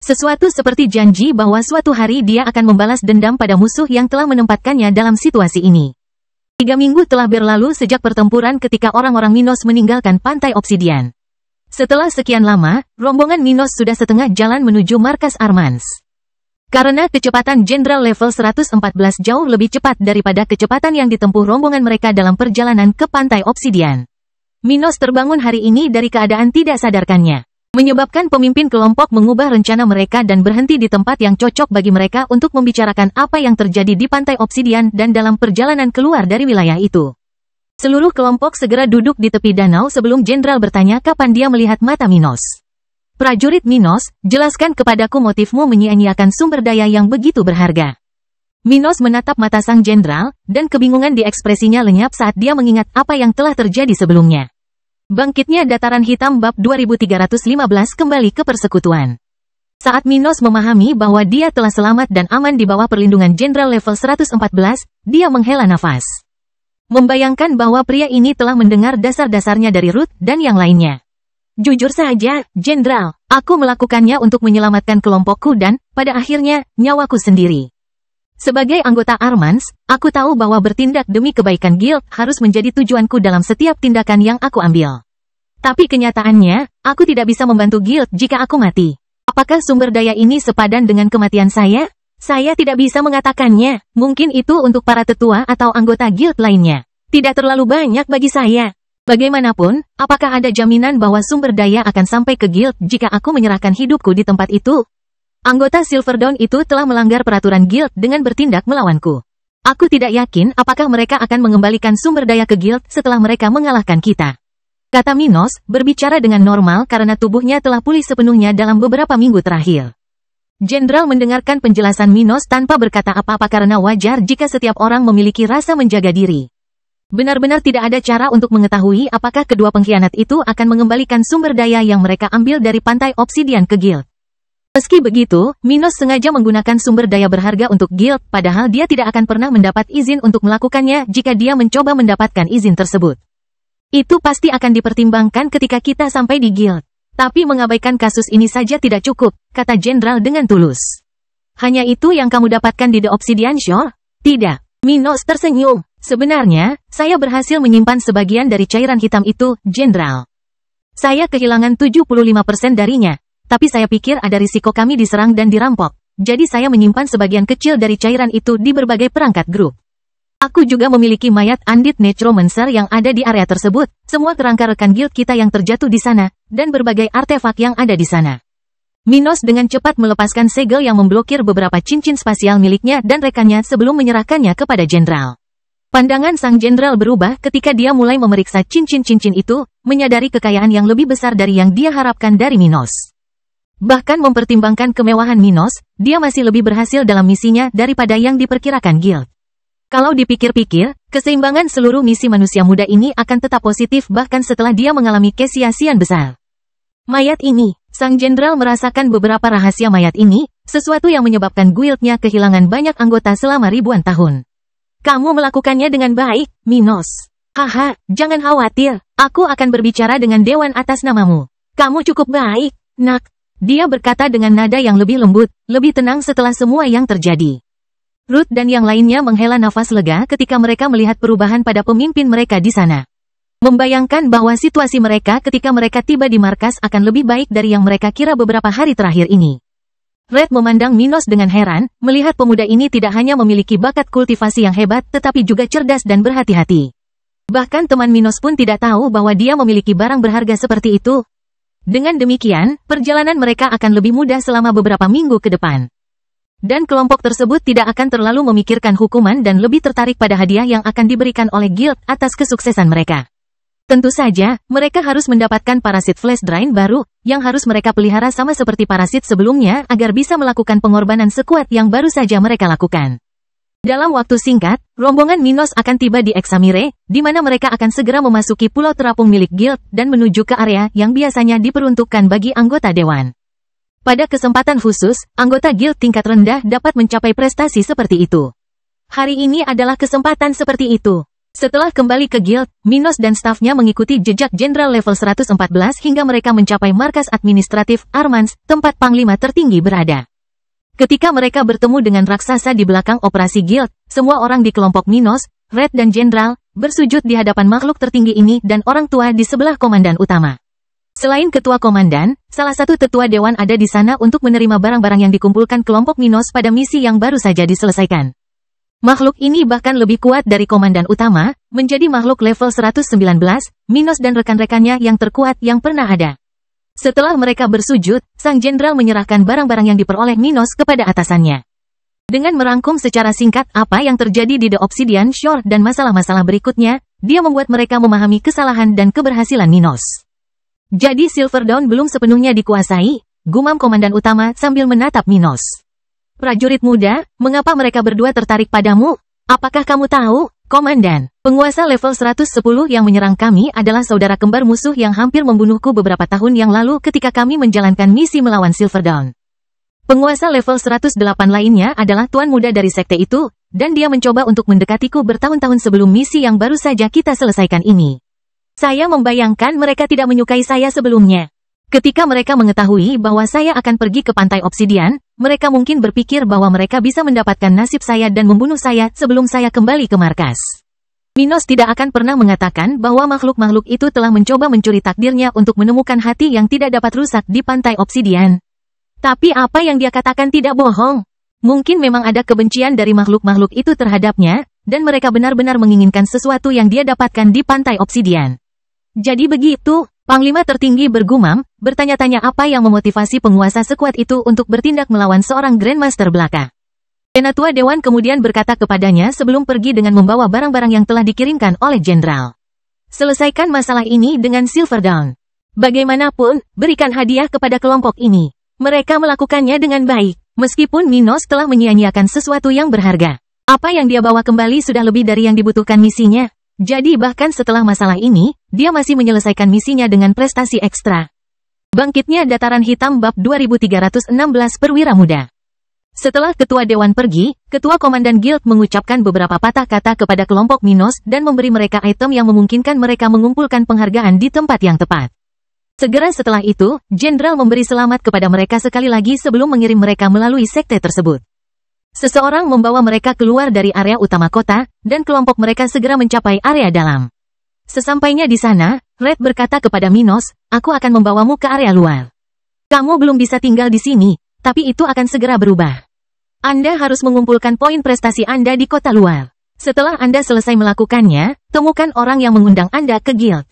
Sesuatu seperti janji bahwa suatu hari dia akan membalas dendam pada musuh yang telah menempatkannya dalam situasi ini. 3 minggu telah berlalu sejak pertempuran ketika orang-orang Minos meninggalkan pantai Obsidian. Setelah sekian lama, rombongan Minos sudah setengah jalan menuju markas Armans. Karena kecepatan jenderal level 114 jauh lebih cepat daripada kecepatan yang ditempuh rombongan mereka dalam perjalanan ke pantai Obsidian. Minos terbangun hari ini dari keadaan tidak sadarkannya. Menyebabkan pemimpin kelompok mengubah rencana mereka dan berhenti di tempat yang cocok bagi mereka untuk membicarakan apa yang terjadi di pantai Obsidian dan dalam perjalanan keluar dari wilayah itu. Seluruh kelompok segera duduk di tepi danau sebelum jenderal bertanya kapan dia melihat mata Minos. Prajurit Minos, jelaskan kepadaku motifmu menyia-nyiakan sumber daya yang begitu berharga. Minos menatap mata sang jenderal, dan kebingungan di ekspresinya lenyap saat dia mengingat apa yang telah terjadi sebelumnya. Bangkitnya Dataran Hitam bab 2315 kembali ke persekutuan. Saat Minos memahami bahwa dia telah selamat dan aman di bawah perlindungan jenderal level 114, dia menghela nafas. Membayangkan bahwa pria ini telah mendengar dasar-dasarnya dari Ruth dan yang lainnya. Jujur saja, Jenderal, aku melakukannya untuk menyelamatkan kelompokku dan, pada akhirnya, nyawaku sendiri. Sebagai anggota Armans, aku tahu bahwa bertindak demi kebaikan guild harus menjadi tujuanku dalam setiap tindakan yang aku ambil. Tapi kenyataannya, aku tidak bisa membantu guild jika aku mati. Apakah sumber daya ini sepadan dengan kematian saya? Saya tidak bisa mengatakannya, mungkin itu untuk para tetua atau anggota guild lainnya. Tidak terlalu banyak bagi saya. Bagaimanapun, apakah ada jaminan bahwa sumber daya akan sampai ke guild jika aku menyerahkan hidupku di tempat itu? Anggota Silverdawn itu telah melanggar peraturan guild dengan bertindak melawanku. Aku tidak yakin apakah mereka akan mengembalikan sumber daya ke guild setelah mereka mengalahkan kita. Kata Minos, berbicara dengan normal karena tubuhnya telah pulih sepenuhnya dalam beberapa minggu terakhir. Jenderal mendengarkan penjelasan Minos tanpa berkata apa-apa karena wajar jika setiap orang memiliki rasa menjaga diri. Benar-benar tidak ada cara untuk mengetahui apakah kedua pengkhianat itu akan mengembalikan sumber daya yang mereka ambil dari pantai Obsidian ke guild. Meski begitu, Minos sengaja menggunakan sumber daya berharga untuk guild, padahal dia tidak akan pernah mendapat izin untuk melakukannya jika dia mencoba mendapatkan izin tersebut. Itu pasti akan dipertimbangkan ketika kita sampai di guild. Tapi mengabaikan kasus ini saja tidak cukup, kata Jenderal dengan tulus. Hanya itu yang kamu dapatkan di The Obsidian Shore? Tidak. Minos tersenyum. Sebenarnya, saya berhasil menyimpan sebagian dari cairan hitam itu, Jenderal. Saya kehilangan 75% darinya, tapi saya pikir ada risiko kami diserang dan dirampok, jadi saya menyimpan sebagian kecil dari cairan itu di berbagai perangkat grup. Aku juga memiliki mayat Undead Necromancer yang ada di area tersebut, semua kerangka rekan guild kita yang terjatuh di sana, dan berbagai artefak yang ada di sana. Minos dengan cepat melepaskan segel yang memblokir beberapa cincin spasial miliknya dan rekannya sebelum menyerahkannya kepada Jenderal. Pandangan sang jenderal berubah ketika dia mulai memeriksa cincin-cincin itu, menyadari kekayaan yang lebih besar dari yang dia harapkan dari Minos. Bahkan mempertimbangkan kemewahan Minos, dia masih lebih berhasil dalam misinya daripada yang diperkirakan guild. Kalau dipikir-pikir, keseimbangan seluruh misi manusia muda ini akan tetap positif bahkan setelah dia mengalami kesia-siaan besar. Mayat ini, sang jenderal merasakan beberapa rahasia mayat ini, sesuatu yang menyebabkan guildnya kehilangan banyak anggota selama ribuan tahun. Kamu melakukannya dengan baik, Minos. Haha, jangan khawatir, aku akan berbicara dengan Dewan atas namamu. Kamu cukup baik, nak. Dia berkata dengan nada yang lebih lembut, lebih tenang setelah semua yang terjadi. Ruth dan yang lainnya menghela nafas lega ketika mereka melihat perubahan pada pemimpin mereka di sana. Membayangkan bahwa situasi mereka ketika mereka tiba di markas akan lebih baik dari yang mereka kira beberapa hari terakhir ini. Red memandang Minos dengan heran, melihat pemuda ini tidak hanya memiliki bakat kultivasi yang hebat tetapi juga cerdas dan berhati-hati. Bahkan teman Minos pun tidak tahu bahwa dia memiliki barang berharga seperti itu. Dengan demikian, perjalanan mereka akan lebih mudah selama beberapa minggu ke depan. Dan kelompok tersebut tidak akan terlalu memikirkan hukuman dan lebih tertarik pada hadiah yang akan diberikan oleh guild atas kesuksesan mereka. Tentu saja, mereka harus mendapatkan parasit flash drain baru, yang harus mereka pelihara sama seperti parasit sebelumnya agar bisa melakukan pengorbanan sekuat yang baru saja mereka lakukan. Dalam waktu singkat, rombongan Minos akan tiba di Examire, di mana mereka akan segera memasuki pulau terapung milik guild dan menuju ke area yang biasanya diperuntukkan bagi anggota dewan. Pada kesempatan khusus, anggota guild tingkat rendah dapat mencapai prestasi seperti itu. Hari ini adalah kesempatan seperti itu. Setelah kembali ke guild, Minos dan stafnya mengikuti jejak jenderal level 114 hingga mereka mencapai markas administratif Armans, tempat panglima tertinggi berada. Ketika mereka bertemu dengan raksasa di belakang operasi guild, semua orang di kelompok Minos, Red dan jenderal, bersujud di hadapan makhluk tertinggi ini dan orang tua di sebelah komandan utama. Selain ketua komandan, salah satu tetua dewan ada di sana untuk menerima barang-barang yang dikumpulkan kelompok Minos pada misi yang baru saja diselesaikan. Makhluk ini bahkan lebih kuat dari komandan utama, menjadi makhluk level 119, Minos dan rekan-rekannya yang terkuat yang pernah ada. Setelah mereka bersujud, sang jenderal menyerahkan barang-barang yang diperoleh Minos kepada atasannya. Dengan merangkum secara singkat apa yang terjadi di The Obsidian Shore dan masalah-masalah berikutnya, dia membuat mereka memahami kesalahan dan keberhasilan Minos. Jadi Silverdawn belum sepenuhnya dikuasai, gumam komandan utama sambil menatap Minos. Prajurit muda, mengapa mereka berdua tertarik padamu? Apakah kamu tahu, Komandan, penguasa level 110 yang menyerang kami adalah saudara kembar musuh yang hampir membunuhku beberapa tahun yang lalu ketika kami menjalankan misi melawan Silverdawn. Penguasa level 108 lainnya adalah tuan muda dari sekte itu, dan dia mencoba untuk mendekatiku bertahun-tahun sebelum misi yang baru saja kita selesaikan ini. Saya membayangkan mereka tidak menyukai saya sebelumnya. Ketika mereka mengetahui bahwa saya akan pergi ke pantai Obsidian, mereka mungkin berpikir bahwa mereka bisa mendapatkan nasib saya dan membunuh saya sebelum saya kembali ke markas. Minos tidak akan pernah mengatakan bahwa makhluk-makhluk itu telah mencoba mencuri takdirnya untuk menemukan hati yang tidak dapat rusak di pantai Obsidian. Tapi apa yang dia katakan tidak bohong. Mungkin memang ada kebencian dari makhluk-makhluk itu terhadapnya, dan mereka benar-benar menginginkan sesuatu yang dia dapatkan di pantai Obsidian. Jadi begitu, Panglima tertinggi bergumam, bertanya-tanya apa yang memotivasi penguasa sekuat itu untuk bertindak melawan seorang Grandmaster belaka. Penatua Dewan kemudian berkata kepadanya sebelum pergi dengan membawa barang-barang yang telah dikirimkan oleh Jenderal. Selesaikan masalah ini dengan Silverdawn. Bagaimanapun, berikan hadiah kepada kelompok ini. Mereka melakukannya dengan baik, meskipun Minos telah menyia-nyiakan sesuatu yang berharga. Apa yang dia bawa kembali sudah lebih dari yang dibutuhkan misinya. Jadi bahkan setelah masalah ini, dia masih menyelesaikan misinya dengan prestasi ekstra. Bangkitnya Dataran Hitam Bab 2316 Perwira Muda. Setelah Ketua Dewan pergi, Ketua Komandan Guild mengucapkan beberapa patah kata kepada kelompok Minos dan memberi mereka item yang memungkinkan mereka mengumpulkan penghargaan di tempat yang tepat. Segera setelah itu, Jenderal memberi selamat kepada mereka sekali lagi sebelum mengirim mereka melalui sekte tersebut. Seseorang membawa mereka keluar dari area utama kota, dan kelompok mereka segera mencapai area dalam. Sesampainya di sana, Red berkata kepada Minos, aku akan membawamu ke area luar. Kamu belum bisa tinggal di sini, tapi itu akan segera berubah. Anda harus mengumpulkan poin prestasi Anda di kota luar. Setelah Anda selesai melakukannya, temukan orang yang mengundang Anda ke guild.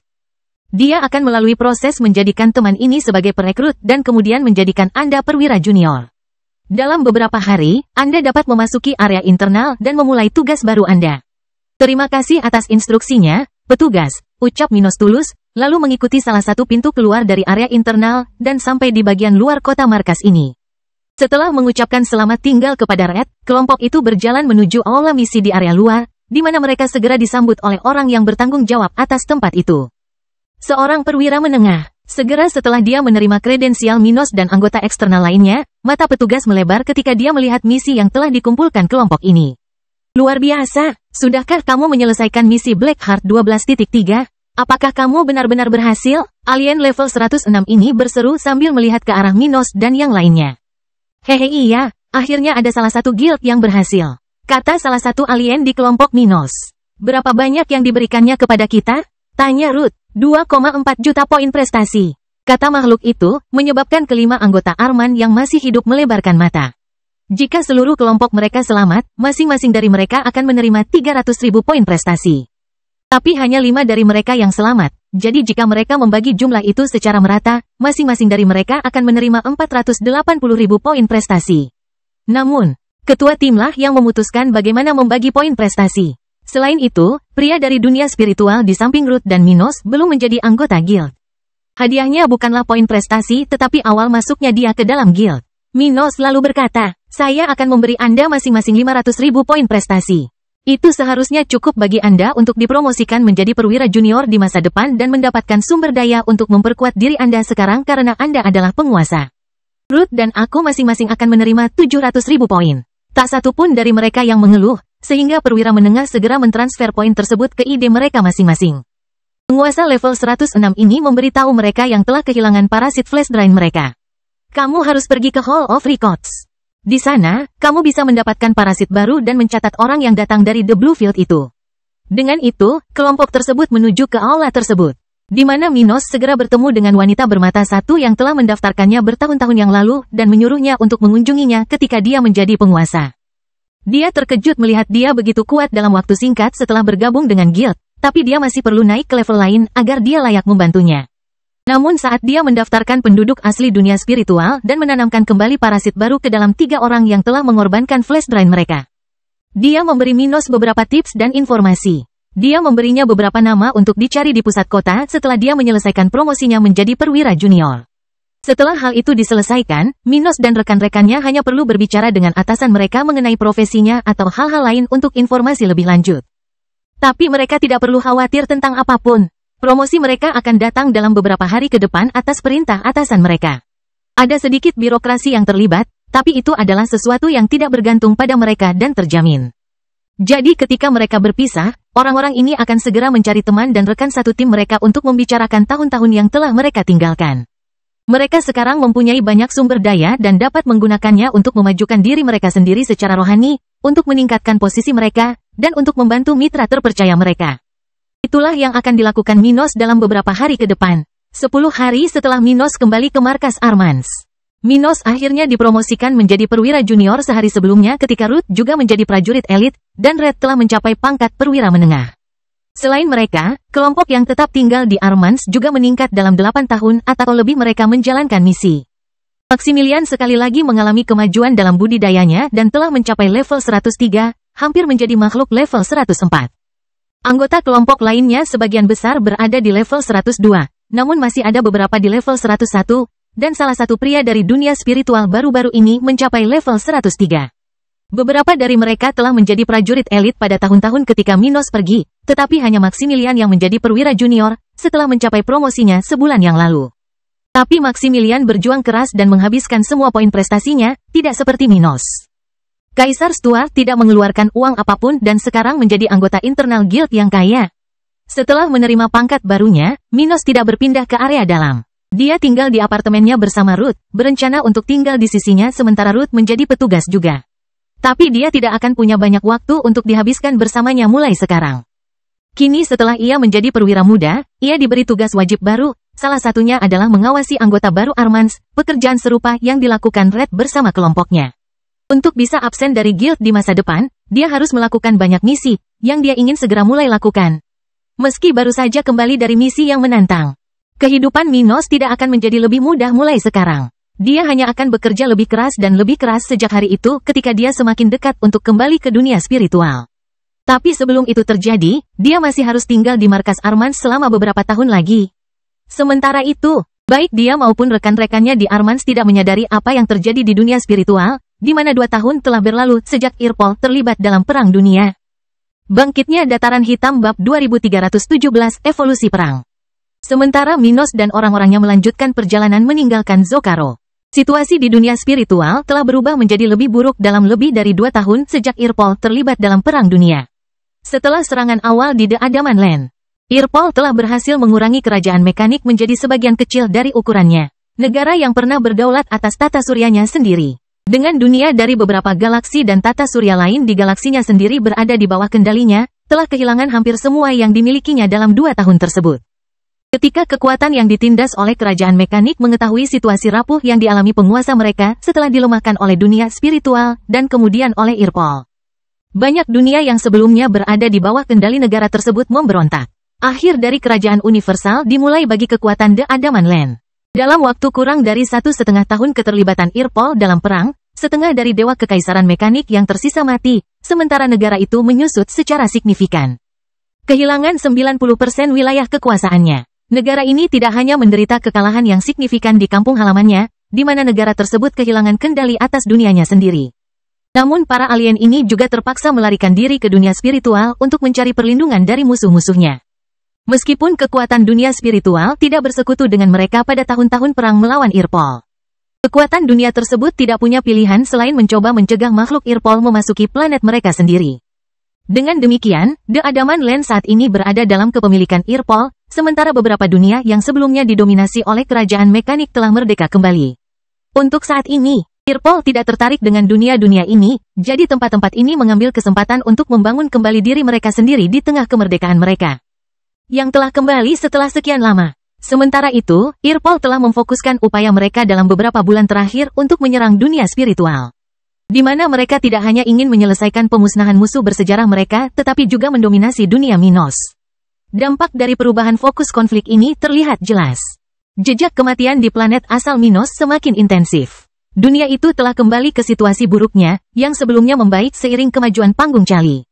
Dia akan melalui proses menjadikan teman ini sebagai perekrut dan kemudian menjadikan Anda perwira junior. Dalam beberapa hari, Anda dapat memasuki area internal dan memulai tugas baru Anda. Terima kasih atas instruksinya, petugas, ucap Minos tulus, lalu mengikuti salah satu pintu keluar dari area internal dan sampai di bagian luar kota markas ini. Setelah mengucapkan selamat tinggal kepada Red, kelompok itu berjalan menuju aula misi di area luar, di mana mereka segera disambut oleh orang yang bertanggung jawab atas tempat itu. Seorang perwira menengah. Segera setelah dia menerima kredensial Minos dan anggota eksternal lainnya, mata petugas melebar ketika dia melihat misi yang telah dikumpulkan kelompok ini. Luar biasa, sudahkah kamu menyelesaikan misi Blackheart 12.3? Apakah kamu benar-benar berhasil? Alien level 106 ini berseru sambil melihat ke arah Minos dan yang lainnya. Hehe iya, akhirnya ada salah satu guild yang berhasil, kata salah satu alien di kelompok Minos. Berapa banyak yang diberikannya kepada kita? Tanya Ruth. 2,4 juta poin prestasi, kata makhluk itu, menyebabkan kelima anggota Arman yang masih hidup melebarkan mata. Jika seluruh kelompok mereka selamat, masing-masing dari mereka akan menerima 300.000 poin prestasi. Tapi hanya 5 dari mereka yang selamat, jadi jika mereka membagi jumlah itu secara merata, masing-masing dari mereka akan menerima 480.000 poin prestasi. Namun, ketua timlah yang memutuskan bagaimana membagi poin prestasi. Selain itu, pria dari dunia spiritual di samping Ruth dan Minos belum menjadi anggota guild. Hadiahnya bukanlah poin prestasi tetapi awal masuknya dia ke dalam guild. Minos lalu berkata, saya akan memberi Anda masing-masing 500.000 poin prestasi. Itu seharusnya cukup bagi Anda untuk dipromosikan menjadi perwira junior di masa depan dan mendapatkan sumber daya untuk memperkuat diri Anda sekarang karena Anda adalah penguasa. Ruth dan aku masing-masing akan menerima 700.000 poin. Tak satu pun dari mereka yang mengeluh, sehingga perwira menengah segera mentransfer poin tersebut ke ide mereka masing-masing. Penguasa level 106 ini memberitahu mereka yang telah kehilangan parasit flash drain mereka. Kamu harus pergi ke Hall of Records. Di sana, kamu bisa mendapatkan parasit baru dan mencatat orang yang datang dari The Bluefield itu. Dengan itu, kelompok tersebut menuju ke aula tersebut, di mana Minos segera bertemu dengan wanita bermata satu yang telah mendaftarkannya bertahun-tahun yang lalu dan menyuruhnya untuk mengunjunginya ketika dia menjadi penguasa. Dia terkejut melihat dia begitu kuat dalam waktu singkat setelah bergabung dengan guild, tapi dia masih perlu naik ke level lain agar dia layak membantunya. Namun saat dia mendaftarkan penduduk asli dunia spiritual dan menanamkan kembali parasit baru ke dalam 3 orang yang telah mengorbankan flash drain mereka, dia memberi Minos beberapa tips dan informasi. Dia memberinya beberapa nama untuk dicari di pusat kota setelah dia menyelesaikan promosinya menjadi perwira junior. Setelah hal itu diselesaikan, Minos dan rekan-rekannya hanya perlu berbicara dengan atasan mereka mengenai profesinya atau hal-hal lain untuk informasi lebih lanjut. Tapi mereka tidak perlu khawatir tentang apapun. Promosi mereka akan datang dalam beberapa hari ke depan atas perintah atasan mereka. Ada sedikit birokrasi yang terlibat, tapi itu adalah sesuatu yang tidak bergantung pada mereka dan terjamin. Jadi ketika mereka berpisah, orang-orang ini akan segera mencari teman dan rekan satu tim mereka untuk membicarakan tahun-tahun yang telah mereka tinggalkan. Mereka sekarang mempunyai banyak sumber daya dan dapat menggunakannya untuk memajukan diri mereka sendiri secara rohani, untuk meningkatkan posisi mereka, dan untuk membantu mitra terpercaya mereka. Itulah yang akan dilakukan Minos dalam beberapa hari ke depan. 10 hari setelah Minos kembali ke markas Armans. Minos akhirnya dipromosikan menjadi perwira junior sehari sebelumnya ketika Ruth juga menjadi prajurit elit, dan Red telah mencapai pangkat perwira menengah. Selain mereka, kelompok yang tetap tinggal di Armans juga meningkat dalam 8 tahun atau lebih mereka menjalankan misi. Maximilian sekali lagi mengalami kemajuan dalam budidayanya dan telah mencapai level 103, hampir menjadi makhluk level 104. Anggota kelompok lainnya sebagian besar berada di level 102, namun masih ada beberapa di level 101, dan salah satu pria dari dunia spiritual baru-baru ini mencapai level 103. Beberapa dari mereka telah menjadi prajurit elit pada tahun-tahun ketika Minos pergi, tetapi hanya Maximilian yang menjadi perwira junior, setelah mencapai promosinya sebulan yang lalu. Tapi Maximilian berjuang keras dan menghabiskan semua poin prestasinya, tidak seperti Minos. Kaisar Stuart tidak mengeluarkan uang apapun dan sekarang menjadi anggota internal guild yang kaya. Setelah menerima pangkat barunya, Minos tidak berpindah ke area dalam. Dia tinggal di apartemennya bersama Ruth, berencana untuk tinggal di sisinya sementara Ruth menjadi petugas juga. Tapi dia tidak akan punya banyak waktu untuk dihabiskan bersamanya mulai sekarang. Kini setelah ia menjadi perwira muda, ia diberi tugas wajib baru. Salah satunya adalah mengawasi anggota baru Armans, pekerjaan serupa yang dilakukan Red bersama kelompoknya. Untuk bisa absen dari guild di masa depan, dia harus melakukan banyak misi, yang dia ingin segera mulai lakukan. Meski baru saja kembali dari misi yang menantang. Kehidupan Minos tidak akan menjadi lebih mudah mulai sekarang. Dia hanya akan bekerja lebih keras dan lebih keras sejak hari itu ketika dia semakin dekat untuk kembali ke dunia spiritual. Tapi sebelum itu terjadi, dia masih harus tinggal di markas Armans selama beberapa tahun lagi. Sementara itu, baik dia maupun rekan-rekannya di Armans tidak menyadari apa yang terjadi di dunia spiritual, di mana 2 tahun telah berlalu sejak Irpol terlibat dalam Perang Dunia. Bangkitnya Dataran Hitam Bab 2317 Evolusi Perang. Sementara Minos dan orang-orangnya melanjutkan perjalanan meninggalkan Zokaro. Situasi di dunia spiritual telah berubah menjadi lebih buruk dalam lebih dari 2 tahun sejak Irpol terlibat dalam Perang Dunia. Setelah serangan awal di The Adaman Land, Irpol telah berhasil mengurangi kerajaan mekanik menjadi sebagian kecil dari ukurannya. Negara yang pernah berdaulat atas tata suryanya sendiri. Dengan dunia dari beberapa galaksi dan tata surya lain di galaksinya sendiri berada di bawah kendalinya, telah kehilangan hampir semua yang dimilikinya dalam 2 tahun tersebut. Ketika kekuatan yang ditindas oleh kerajaan mekanik mengetahui situasi rapuh yang dialami penguasa mereka setelah dilemahkan oleh dunia spiritual dan kemudian oleh Irpol. Banyak dunia yang sebelumnya berada di bawah kendali negara tersebut memberontak. Akhir dari kerajaan universal dimulai bagi kekuatan The Adaman Land. Dalam waktu kurang dari 1,5 tahun keterlibatan Irpol dalam perang, setengah dari dewa kekaisaran mekanik yang tersisa mati, sementara negara itu menyusut secara signifikan. Kehilangan 90% wilayah kekuasaannya. Negara ini tidak hanya menderita kekalahan yang signifikan di kampung halamannya, di mana negara tersebut kehilangan kendali atas dunianya sendiri. Namun para alien ini juga terpaksa melarikan diri ke dunia spiritual untuk mencari perlindungan dari musuh-musuhnya. Meskipun kekuatan dunia spiritual tidak bersekutu dengan mereka pada tahun-tahun perang melawan Irpol. Kekuatan dunia tersebut tidak punya pilihan selain mencoba mencegah makhluk Irpol memasuki planet mereka sendiri. Dengan demikian, The Adaman Land saat ini berada dalam kepemilikan Irpol, sementara beberapa dunia yang sebelumnya didominasi oleh kerajaan mekanik telah merdeka kembali. Untuk saat ini, Irpol tidak tertarik dengan dunia-dunia ini, jadi tempat-tempat ini mengambil kesempatan untuk membangun kembali diri mereka sendiri di tengah kemerdekaan mereka yang telah kembali setelah sekian lama. Sementara itu, Irpol telah memfokuskan upaya mereka dalam beberapa bulan terakhir untuk menyerang dunia spiritual. Di mana mereka tidak hanya ingin menyelesaikan pemusnahan musuh bersejarah mereka, tetapi juga mendominasi dunia Minos. Dampak dari perubahan fokus konflik ini terlihat jelas. Jejak kematian di planet asal Minos semakin intensif. Dunia itu telah kembali ke situasi buruknya, yang sebelumnya membaik seiring kemajuan panggung Cali.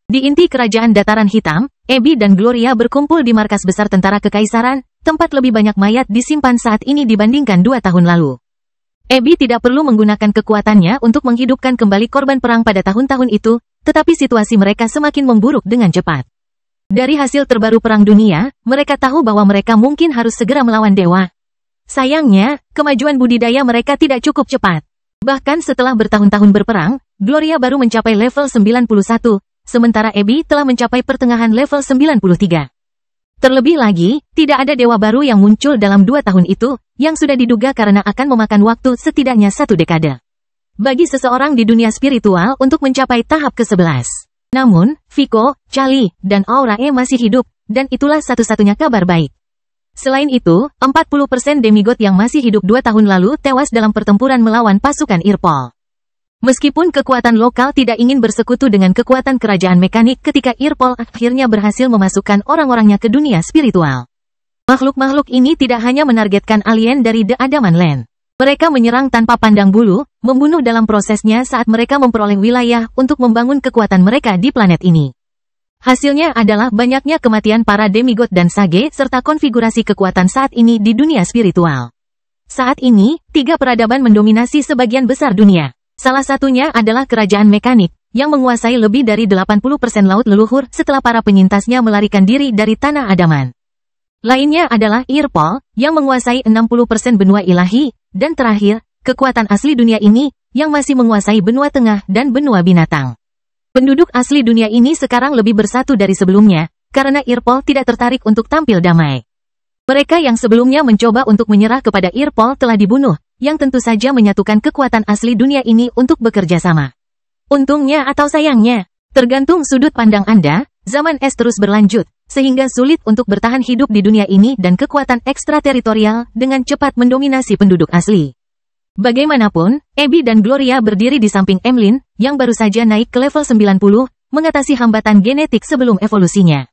Di inti kerajaan Dataran Hitam, Abby dan Gloria berkumpul di markas besar tentara kekaisaran, tempat lebih banyak mayat disimpan saat ini dibandingkan 2 tahun lalu. Abby tidak perlu menggunakan kekuatannya untuk menghidupkan kembali korban perang pada tahun-tahun itu, tetapi situasi mereka semakin memburuk dengan cepat. Dari hasil terbaru Perang Dunia, mereka tahu bahwa mereka mungkin harus segera melawan dewa. Sayangnya, kemajuan budidaya mereka tidak cukup cepat. Bahkan setelah bertahun-tahun berperang, Gloria baru mencapai level 91, sementara Abby telah mencapai pertengahan level 93. Terlebih lagi, tidak ada dewa baru yang muncul dalam 2 tahun itu, yang sudah diduga karena akan memakan waktu setidaknya 1 dekade. Bagi seseorang di dunia spiritual untuk mencapai tahap ke-11. Namun, Vico, Charlie, dan Aurae masih hidup, dan itulah satu-satunya kabar baik. Selain itu, 40% demigod yang masih hidup 2 tahun lalu tewas dalam pertempuran melawan pasukan Irpol. Meskipun kekuatan lokal tidak ingin bersekutu dengan kekuatan kerajaan mekanik ketika Irpol akhirnya berhasil memasukkan orang-orangnya ke dunia spiritual. Makhluk-makhluk ini tidak hanya menargetkan alien dari The Adaman Land. Mereka menyerang tanpa pandang bulu, membunuh dalam prosesnya saat mereka memperoleh wilayah untuk membangun kekuatan mereka di planet ini. Hasilnya adalah banyaknya kematian para demigod dan sage serta konfigurasi kekuatan saat ini di dunia spiritual. Saat ini, 3 peradaban mendominasi sebagian besar dunia. Salah satunya adalah kerajaan mekanik, yang menguasai lebih dari 80% laut leluhur setelah para penyintasnya melarikan diri dari tanah Adaman. Lainnya adalah Irpol, yang menguasai 60% benua ilahi, dan terakhir, kekuatan asli dunia ini, yang masih menguasai benua tengah dan benua binatang. Penduduk asli dunia ini sekarang lebih bersatu dari sebelumnya, karena Irpol tidak tertarik untuk tampil damai. Mereka yang sebelumnya mencoba untuk menyerah kepada Irpol telah dibunuh, yang tentu saja menyatukan kekuatan asli dunia ini untuk bekerja sama. Untungnya atau sayangnya, tergantung sudut pandang Anda, zaman es terus berlanjut, sehingga sulit untuk bertahan hidup di dunia ini dan kekuatan ekstrateritorial dengan cepat mendominasi penduduk asli. Bagaimanapun, Abby dan Gloria berdiri di samping Emlyn, yang baru saja naik ke level 90, mengatasi hambatan genetik sebelum evolusinya.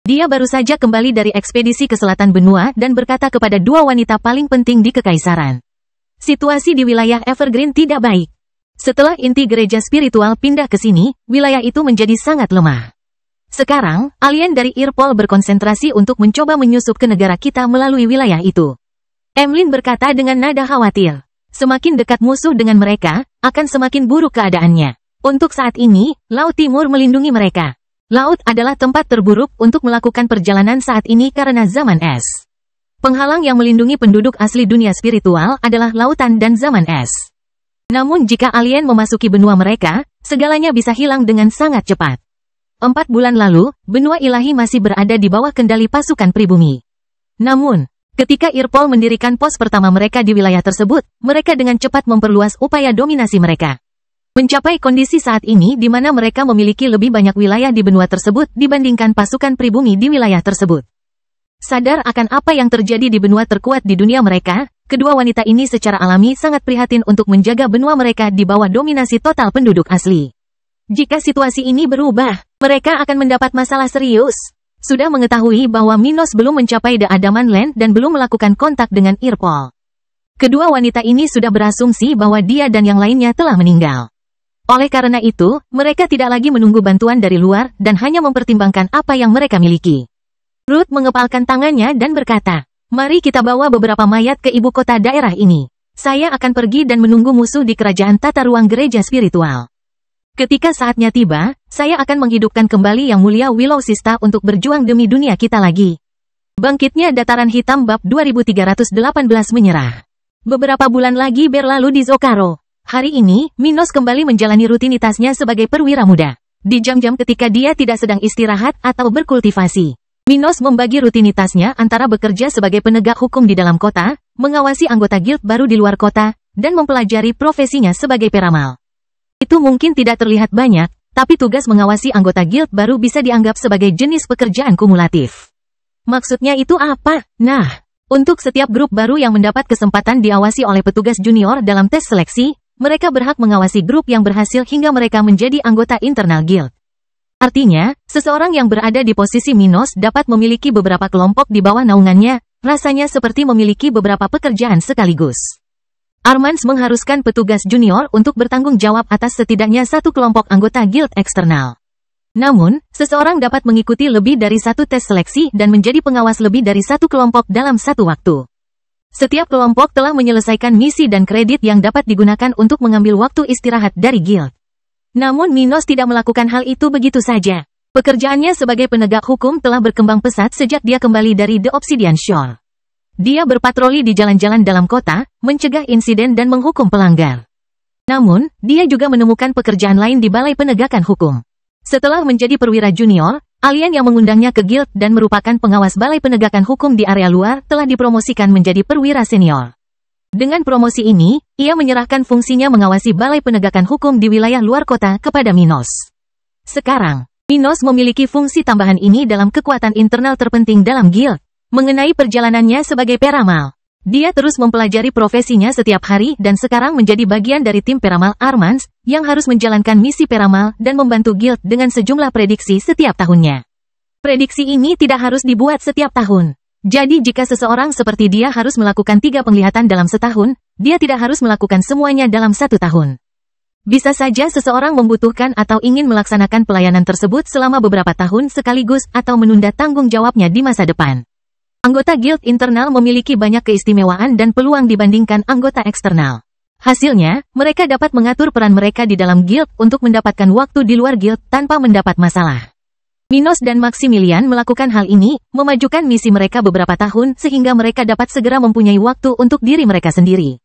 Dia baru saja kembali dari ekspedisi ke selatan benua dan berkata kepada 2 wanita paling penting di Kekaisaran. Situasi di wilayah Evergreen tidak baik. Setelah inti gereja spiritual pindah ke sini, wilayah itu menjadi sangat lemah. Sekarang, alien dari Irpol berkonsentrasi untuk mencoba menyusup ke negara kita melalui wilayah itu. Emlyn berkata dengan nada khawatir. Semakin dekat musuh dengan mereka, akan semakin buruk keadaannya. Untuk saat ini, Laut Timur melindungi mereka. Laut adalah tempat terburuk untuk melakukan perjalanan saat ini karena zaman es. Penghalang yang melindungi penduduk asli dunia spiritual adalah lautan dan zaman es. Namun jika alien memasuki benua mereka, segalanya bisa hilang dengan sangat cepat. 4 bulan lalu, benua ilahi masih berada di bawah kendali pasukan pribumi. Namun, ketika Irpol mendirikan pos pertama mereka di wilayah tersebut, mereka dengan cepat memperluas upaya dominasi mereka. Mencapai kondisi saat ini di mana mereka memiliki lebih banyak wilayah di benua tersebut dibandingkan pasukan pribumi di wilayah tersebut. Sadar akan apa yang terjadi di benua terkuat di dunia mereka, kedua wanita ini secara alami sangat prihatin untuk menjaga benua mereka di bawah dominasi total penduduk asli. Jika situasi ini berubah, mereka akan mendapat masalah serius. Sudah mengetahui bahwa Minos belum mencapai The Adaman Land dan belum melakukan kontak dengan Irpol. Kedua wanita ini sudah berasumsi bahwa dia dan yang lainnya telah meninggal. Oleh karena itu, mereka tidak lagi menunggu bantuan dari luar dan hanya mempertimbangkan apa yang mereka miliki. Ruth mengepalkan tangannya dan berkata, "Mari kita bawa beberapa mayat ke ibu kota daerah ini. Saya akan pergi dan menunggu musuh di kerajaan tata ruang gereja spiritual. Ketika saatnya tiba, saya akan menghidupkan kembali Yang Mulia Willow Sista untuk berjuang demi dunia kita lagi." Bangkitnya Dataran Hitam bab 2318 menyerah. Beberapa bulan lagi berlalu di Zokaro. Hari ini, Minos kembali menjalani rutinitasnya sebagai perwira muda. Di jam-jam ketika dia tidak sedang istirahat atau berkultivasi, Minos membagi rutinitasnya antara bekerja sebagai penegak hukum di dalam kota, mengawasi anggota guild baru di luar kota, dan mempelajari profesinya sebagai peramal. Itu mungkin tidak terlihat banyak, tapi tugas mengawasi anggota guild baru bisa dianggap sebagai jenis pekerjaan kumulatif. Maksudnya itu apa? Nah, untuk setiap grup baru yang mendapat kesempatan diawasi oleh petugas junior dalam tes seleksi, mereka berhak mengawasi grup yang berhasil hingga mereka menjadi anggota internal guild. Artinya, seseorang yang berada di posisi Minos dapat memiliki beberapa kelompok di bawah naungannya, rasanya seperti memiliki beberapa pekerjaan sekaligus. Armans mengharuskan petugas junior untuk bertanggung jawab atas setidaknya satu kelompok anggota guild eksternal. Namun, seseorang dapat mengikuti lebih dari satu tes seleksi dan menjadi pengawas lebih dari satu kelompok dalam satu waktu. Setiap kelompok telah menyelesaikan misi dan kredit yang dapat digunakan untuk mengambil waktu istirahat dari guild. Namun Minos tidak melakukan hal itu begitu saja. Pekerjaannya sebagai penegak hukum telah berkembang pesat sejak dia kembali dari The Obsidian Shore. Dia berpatroli di jalan-jalan dalam kota, mencegah insiden dan menghukum pelanggar. Namun, dia juga menemukan pekerjaan lain di Balai Penegakan Hukum. Setelah menjadi perwira junior, alien yang mengundangnya ke guild dan merupakan pengawas Balai Penegakan Hukum di area luar telah dipromosikan menjadi perwira senior. Dengan promosi ini, ia menyerahkan fungsinya mengawasi Balai Penegakan Hukum di wilayah luar kota kepada Minos. Sekarang, Minos memiliki fungsi tambahan ini dalam kekuatan internal terpenting dalam guild. Mengenai perjalanannya sebagai peramal, dia terus mempelajari profesinya setiap hari dan sekarang menjadi bagian dari tim peramal Armans, yang harus menjalankan misi peramal dan membantu guild dengan sejumlah prediksi setiap tahunnya. Prediksi ini tidak harus dibuat setiap tahun. Jadi jika seseorang seperti dia harus melakukan 3 penglihatan dalam setahun, dia tidak harus melakukan semuanya dalam 1 tahun. Bisa saja seseorang membutuhkan atau ingin melaksanakan pelayanan tersebut selama beberapa tahun sekaligus atau menunda tanggung jawabnya di masa depan. Anggota guild internal memiliki banyak keistimewaan dan peluang dibandingkan anggota eksternal. Hasilnya, mereka dapat mengatur peran mereka di dalam guild untuk mendapatkan waktu di luar guild tanpa mendapat masalah. Minos dan Maximilian melakukan hal ini, memajukan misi mereka beberapa tahun sehingga mereka dapat segera mempunyai waktu untuk diri mereka sendiri.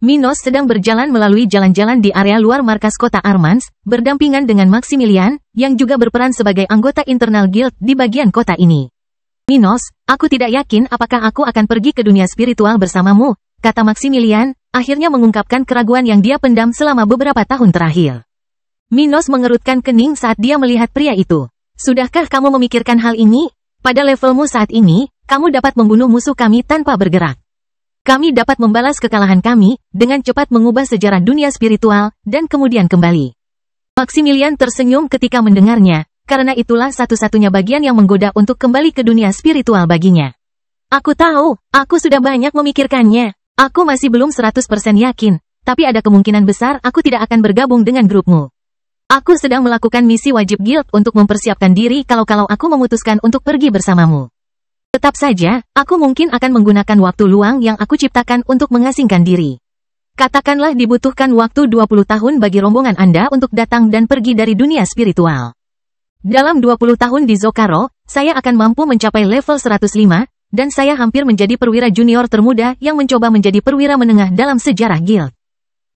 Minos sedang berjalan melalui jalan-jalan di area luar markas kota Armans, berdampingan dengan Maximilian, yang juga berperan sebagai anggota internal guild di bagian kota ini. Minos, aku tidak yakin apakah aku akan pergi ke dunia spiritual bersamamu, kata Maximilian, akhirnya mengungkapkan keraguan yang dia pendam selama beberapa tahun terakhir. Minos mengerutkan kening saat dia melihat pria itu. Sudahkah kamu memikirkan hal ini? Pada levelmu saat ini, kamu dapat membunuh musuh kami tanpa bergerak. Kami dapat membalas kekalahan kami, dengan cepat mengubah sejarah dunia spiritual, dan kemudian kembali. Maximilian tersenyum ketika mendengarnya, karena itulah satu-satunya bagian yang menggoda untuk kembali ke dunia spiritual baginya. Aku tahu, aku sudah banyak memikirkannya. Aku masih belum 100% yakin, tapi ada kemungkinan besar aku tidak akan bergabung dengan grupmu. Aku sedang melakukan misi wajib guild untuk mempersiapkan diri kalau aku memutuskan untuk pergi bersamamu. Tetap saja, aku mungkin akan menggunakan waktu luang yang aku ciptakan untuk mengasingkan diri. Katakanlah dibutuhkan waktu 20 tahun bagi rombongan Anda untuk datang dan pergi dari dunia spiritual. Dalam 20 tahun di Zocaro, saya akan mampu mencapai level 105, dan saya hampir menjadi perwira junior termuda yang mencoba menjadi perwira menengah dalam sejarah guild.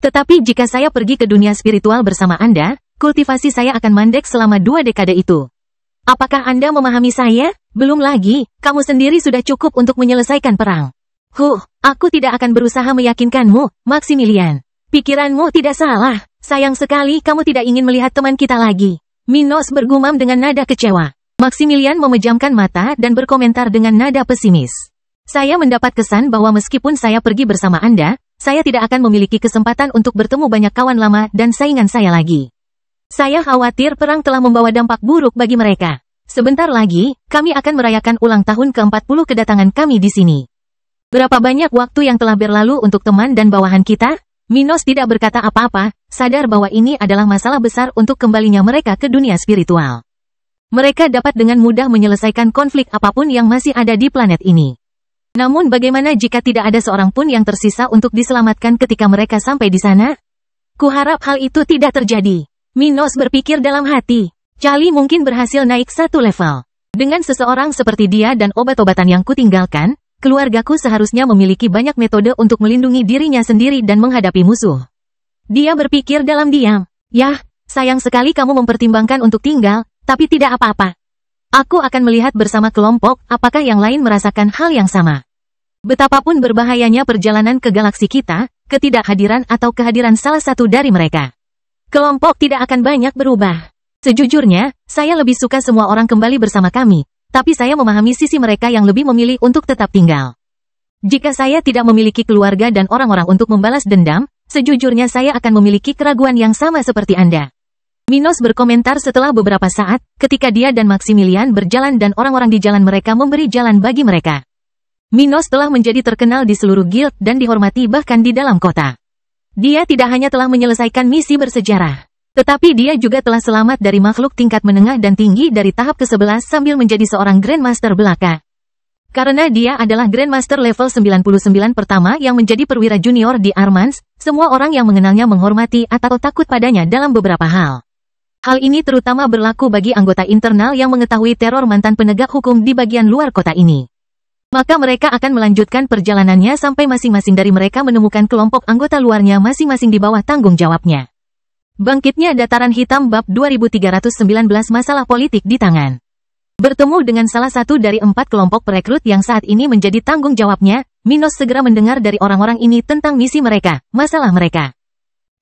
Tetapi jika saya pergi ke dunia spiritual bersama Anda, kultivasi saya akan mandek selama 2 dekade itu. Apakah Anda memahami saya? Belum lagi, kamu sendiri sudah cukup untuk menyelesaikan perang. Aku tidak akan berusaha meyakinkanmu, Maximilian. Pikiranmu tidak salah. Sayang sekali kamu tidak ingin melihat teman kita lagi. Minos bergumam dengan nada kecewa. Maximilian memejamkan mata dan berkomentar dengan nada pesimis. Saya mendapat kesan bahwa meskipun saya pergi bersama Anda, saya tidak akan memiliki kesempatan untuk bertemu banyak kawan lama dan saingan saya lagi. Saya khawatir perang telah membawa dampak buruk bagi mereka. Sebentar lagi, kami akan merayakan ulang tahun ke-40 kedatangan kami di sini. Berapa banyak waktu yang telah berlalu untuk teman dan bawahan kita? Minos tidak berkata apa-apa, sadar bahwa ini adalah masalah besar untuk kembalinya mereka ke dunia spiritual. Mereka dapat dengan mudah menyelesaikan konflik apapun yang masih ada di planet ini. Namun bagaimana jika tidak ada seorang pun yang tersisa untuk diselamatkan ketika mereka sampai di sana? Kuharap hal itu tidak terjadi. Minos berpikir dalam hati. Charlie mungkin berhasil naik 1 level. Dengan seseorang seperti dia dan obat-obatan yang kutinggalkan, keluargaku seharusnya memiliki banyak metode untuk melindungi dirinya sendiri dan menghadapi musuh. Dia berpikir dalam diam. Yah, sayang sekali kamu mempertimbangkan untuk tinggal, tapi tidak apa-apa. Aku akan melihat bersama kelompok apakah yang lain merasakan hal yang sama. Betapapun berbahayanya perjalanan ke galaksi kita, ketidakhadiran atau kehadiran salah satu dari mereka. Kelompok tidak akan banyak berubah. Sejujurnya, saya lebih suka semua orang kembali bersama kami, tapi saya memahami sisi mereka yang lebih memilih untuk tetap tinggal. Jika saya tidak memiliki keluarga dan orang-orang untuk membalas dendam, sejujurnya saya akan memiliki keraguan yang sama seperti Anda. Minos berkomentar setelah beberapa saat, ketika dia dan Maximilian berjalan dan orang-orang di jalan mereka memberi jalan bagi mereka. Minos telah menjadi terkenal di seluruh guild dan dihormati bahkan di dalam kota. Dia tidak hanya telah menyelesaikan misi bersejarah. Tetapi dia juga telah selamat dari makhluk tingkat menengah dan tinggi dari tahap ke-11 sambil menjadi seorang Grandmaster belaka. Karena dia adalah Grandmaster level 99 pertama yang menjadi perwira junior di Armans, semua orang yang mengenalnya menghormati atau takut padanya dalam beberapa hal. Hal ini terutama berlaku bagi anggota internal yang mengetahui teror mantan penegak hukum di bagian luar kota ini. Maka mereka akan melanjutkan perjalanannya sampai masing-masing dari mereka menemukan kelompok anggota luarnya masing-masing di bawah tanggung jawabnya. Bangkitnya Dataran Hitam Bab 2319 Masalah politik di tangan. Bertemu dengan salah satu dari 4 kelompok perekrut yang saat ini menjadi tanggung jawabnya, Minos segera mendengar dari orang-orang ini tentang misi mereka, masalah mereka,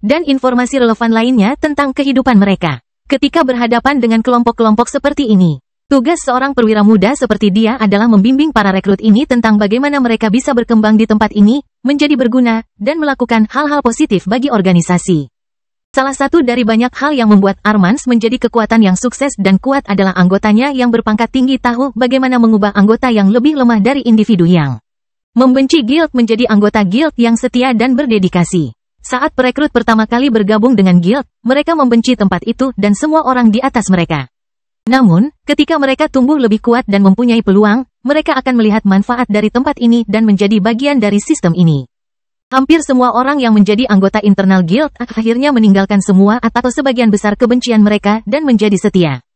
dan informasi relevan lainnya tentang kehidupan mereka. Ketika berhadapan dengan kelompok-kelompok seperti ini, tugas seorang perwira muda seperti dia adalah membimbing para rekrut ini tentang bagaimana mereka bisa berkembang di tempat ini, menjadi berguna, dan melakukan hal-hal positif bagi organisasi. Salah satu dari banyak hal yang membuat Armans menjadi kekuatan yang sukses dan kuat adalah anggotanya yang berpangkat tinggi tahu bagaimana mengubah anggota yang lebih lemah dari individu yang membenci guild menjadi anggota guild yang setia dan berdedikasi. Saat perekrut pertama kali bergabung dengan guild, mereka membenci tempat itu dan semua orang di atas mereka. Namun, ketika mereka tumbuh lebih kuat dan mempunyai peluang, mereka akan melihat manfaat dari tempat ini dan menjadi bagian dari sistem ini. Hampir semua orang yang menjadi anggota internal guild akhirnya meninggalkan semua atau sebagian besar kebencian mereka dan menjadi setia.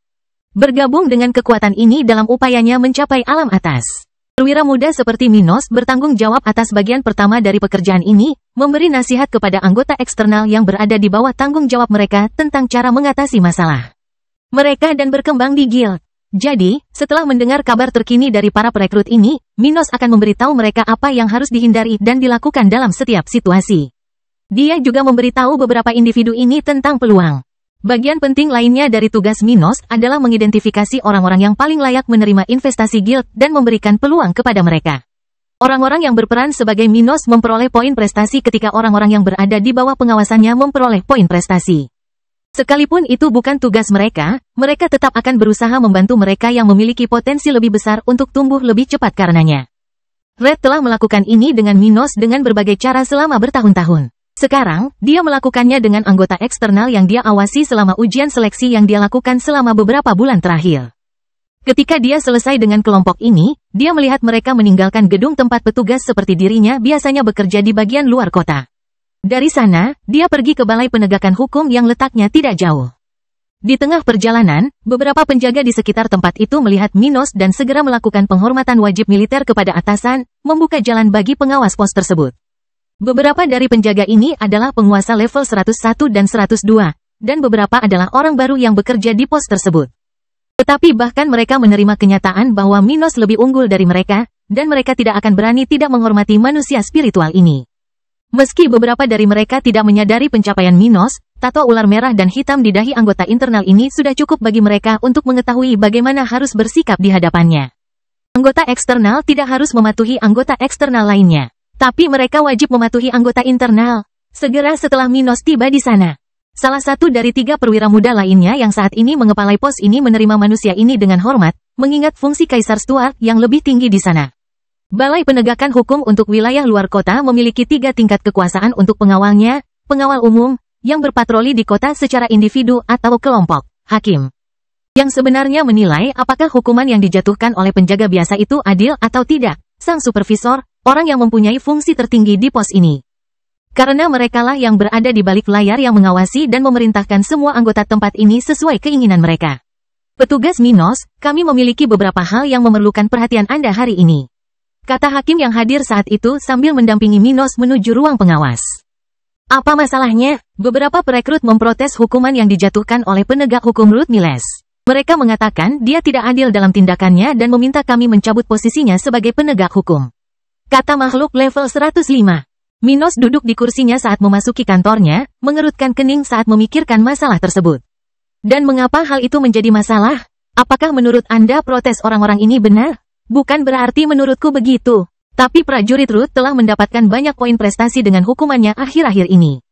Bergabung dengan kekuatan ini dalam upayanya mencapai alam atas. Perwira muda seperti Minos bertanggung jawab atas bagian pertama dari pekerjaan ini, memberi nasihat kepada anggota eksternal yang berada di bawah tanggung jawab mereka tentang cara mengatasi masalah mereka dan berkembang di guild. Jadi, setelah mendengar kabar terkini dari para perekrut ini, Minos akan memberitahu mereka apa yang harus dihindari dan dilakukan dalam setiap situasi. Dia juga memberitahu beberapa individu ini tentang peluang. Bagian penting lainnya dari tugas Minos adalah mengidentifikasi orang-orang yang paling layak menerima investasi guild dan memberikan peluang kepada mereka. Orang-orang yang berperan sebagai Minos memperoleh poin prestasi ketika orang-orang yang berada di bawah pengawasannya memperoleh poin prestasi. Sekalipun itu bukan tugas mereka, mereka tetap akan berusaha membantu mereka yang memiliki potensi lebih besar untuk tumbuh lebih cepat karenanya. Red telah melakukan ini dengan Minos dengan berbagai cara selama bertahun-tahun. Sekarang, dia melakukannya dengan anggota eksternal yang dia awasi selama ujian seleksi yang dia lakukan selama beberapa bulan terakhir. Ketika dia selesai dengan kelompok ini, dia melihat mereka meninggalkan gedung tempat petugas seperti dirinya biasanya bekerja di bagian luar kota. Dari sana, dia pergi ke balai penegakan hukum yang letaknya tidak jauh. Di tengah perjalanan, beberapa penjaga di sekitar tempat itu melihat Minos dan segera melakukan penghormatan wajib militer kepada atasan, membuka jalan bagi pengawas pos tersebut. Beberapa dari penjaga ini adalah penguasa level 101 dan 102, dan beberapa adalah orang baru yang bekerja di pos tersebut. Tetapi bahkan mereka menerima kenyataan bahwa Minos lebih unggul dari mereka, dan mereka tidak akan berani tidak menghormati manusia spiritual ini. Meski beberapa dari mereka tidak menyadari pencapaian Minos, tato ular merah dan hitam di dahi anggota internal ini sudah cukup bagi mereka untuk mengetahui bagaimana harus bersikap di hadapannya. Anggota eksternal tidak harus mematuhi anggota eksternal lainnya, tapi mereka wajib mematuhi anggota internal. Segera setelah Minos tiba di sana, salah satu dari 3 perwira muda lainnya yang saat ini mengepalai pos ini menerima manusia ini dengan hormat, mengingat fungsi Kaisar Stuart yang lebih tinggi di sana. Balai Penegakan Hukum untuk wilayah luar kota memiliki 3 tingkat kekuasaan untuk pengawalnya, pengawal umum, yang berpatroli di kota secara individu atau kelompok, hakim, yang sebenarnya menilai apakah hukuman yang dijatuhkan oleh penjaga biasa itu adil atau tidak, sang supervisor, orang yang mempunyai fungsi tertinggi di pos ini. Karena merekalah yang berada di balik layar yang mengawasi dan memerintahkan semua anggota tempat ini sesuai keinginan mereka. Petugas Minos, kami memiliki beberapa hal yang memerlukan perhatian Anda hari ini, kata hakim yang hadir saat itu sambil mendampingi Minos menuju ruang pengawas. Apa masalahnya? Beberapa perekrut memprotes hukuman yang dijatuhkan oleh penegak hukum Ruth Miles. Mereka mengatakan dia tidak adil dalam tindakannya dan meminta kami mencabut posisinya sebagai penegak hukum, kata makhluk level 105. Minos duduk di kursinya saat memasuki kantornya, mengerutkan kening saat memikirkan masalah tersebut. Dan mengapa hal itu menjadi masalah? Apakah menurut Anda protes orang-orang ini benar? Bukan berarti menurutku begitu. Tapi prajurit Ruth telah mendapatkan banyak poin prestasi dengan hukumannya akhir-akhir ini.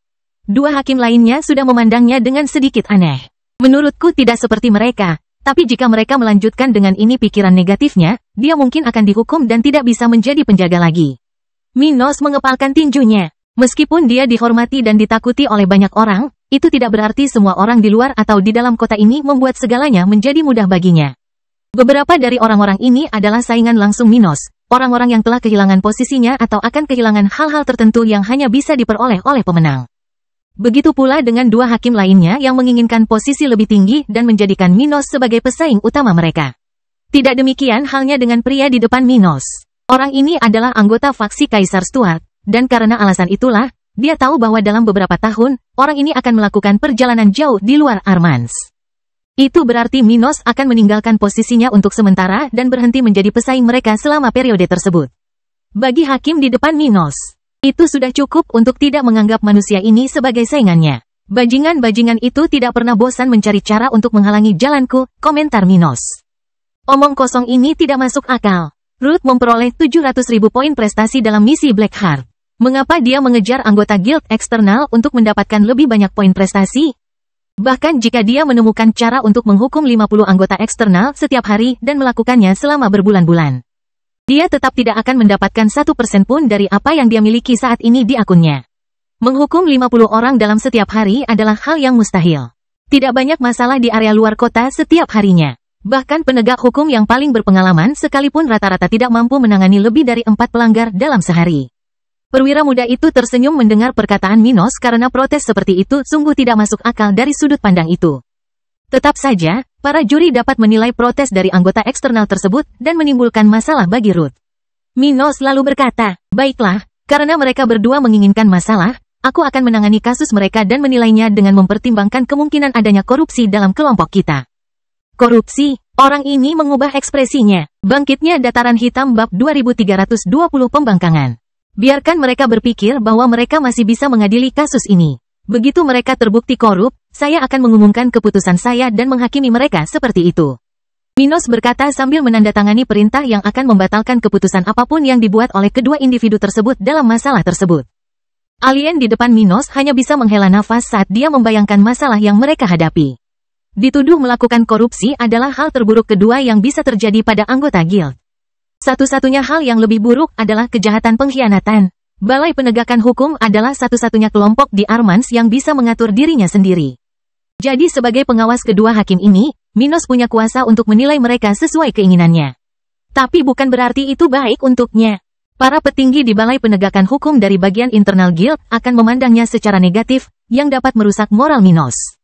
2 hakim lainnya sudah memandangnya dengan sedikit aneh. Menurutku tidak seperti mereka, tapi jika mereka melanjutkan dengan ini pikiran negatifnya, dia mungkin akan dihukum dan tidak bisa menjadi penjaga lagi. Minos mengepalkan tinjunya. Meskipun dia dihormati dan ditakuti oleh banyak orang, itu tidak berarti semua orang di luar atau di dalam kota ini membuat segalanya menjadi mudah baginya. Beberapa dari orang-orang ini adalah saingan langsung Minos, orang-orang yang telah kehilangan posisinya atau akan kehilangan hal-hal tertentu yang hanya bisa diperoleh oleh pemenang. Begitu pula dengan dua hakim lainnya yang menginginkan posisi lebih tinggi dan menjadikan Minos sebagai pesaing utama mereka. Tidak demikian halnya dengan pria di depan Minos. Orang ini adalah anggota faksi Kaisar Stuart, dan karena alasan itulah, dia tahu bahwa dalam beberapa tahun, orang ini akan melakukan perjalanan jauh di luar Armans. Itu berarti Minos akan meninggalkan posisinya untuk sementara dan berhenti menjadi pesaing mereka selama periode tersebut. Bagi hakim di depan Minos, itu sudah cukup untuk tidak menganggap manusia ini sebagai saingannya. Bajingan-bajingan itu tidak pernah bosan mencari cara untuk menghalangi jalanku, komentar Minos. Omong kosong ini tidak masuk akal. Ruth memperoleh 700.000 poin prestasi dalam misi Blackheart. Mengapa dia mengejar anggota guild eksternal untuk mendapatkan lebih banyak poin prestasi? Bahkan jika dia menemukan cara untuk menghukum 50 anggota eksternal setiap hari dan melakukannya selama berbulan-bulan, dia tetap tidak akan mendapatkan 1% pun dari apa yang dia miliki saat ini di akunnya. Menghukum 50 orang dalam setiap hari adalah hal yang mustahil. Tidak banyak masalah di area luar kota setiap harinya. Bahkan penegak hukum yang paling berpengalaman sekalipun rata-rata tidak mampu menangani lebih dari 4 pelanggar dalam sehari. Perwira muda itu tersenyum mendengar perkataan Minos karena protes seperti itu sungguh tidak masuk akal dari sudut pandang itu. Tetap saja, para juri dapat menilai protes dari anggota eksternal tersebut dan menimbulkan masalah bagi Ruth. Minos lalu berkata, "Baiklah, karena mereka berdua menginginkan masalah, aku akan menangani kasus mereka dan menilainya dengan mempertimbangkan kemungkinan adanya korupsi dalam kelompok kita." Korupsi, orang ini mengubah ekspresinya. Bangkitnya Dataran Hitam bab 2320 pembangkangan. Biarkan mereka berpikir bahwa mereka masih bisa mengadili kasus ini. Begitu mereka terbukti korup, saya akan mengumumkan keputusan saya dan menghakimi mereka seperti itu. Minos berkata sambil menandatangani perintah yang akan membatalkan keputusan apapun yang dibuat oleh kedua individu tersebut dalam masalah tersebut. Alien di depan Minos hanya bisa menghela nafas saat dia membayangkan masalah yang mereka hadapi. Dituduh melakukan korupsi adalah hal terburuk kedua yang bisa terjadi pada anggota guild. Satu-satunya hal yang lebih buruk adalah kejahatan pengkhianatan. Balai Penegakan Hukum adalah satu-satunya kelompok di Armans yang bisa mengatur dirinya sendiri. Jadi sebagai pengawas kedua hakim ini, Minos punya kuasa untuk menilai mereka sesuai keinginannya. Tapi bukan berarti itu baik untuknya. Para petinggi di Balai Penegakan Hukum dari bagian internal guild akan memandangnya secara negatif, yang dapat merusak moral Minos.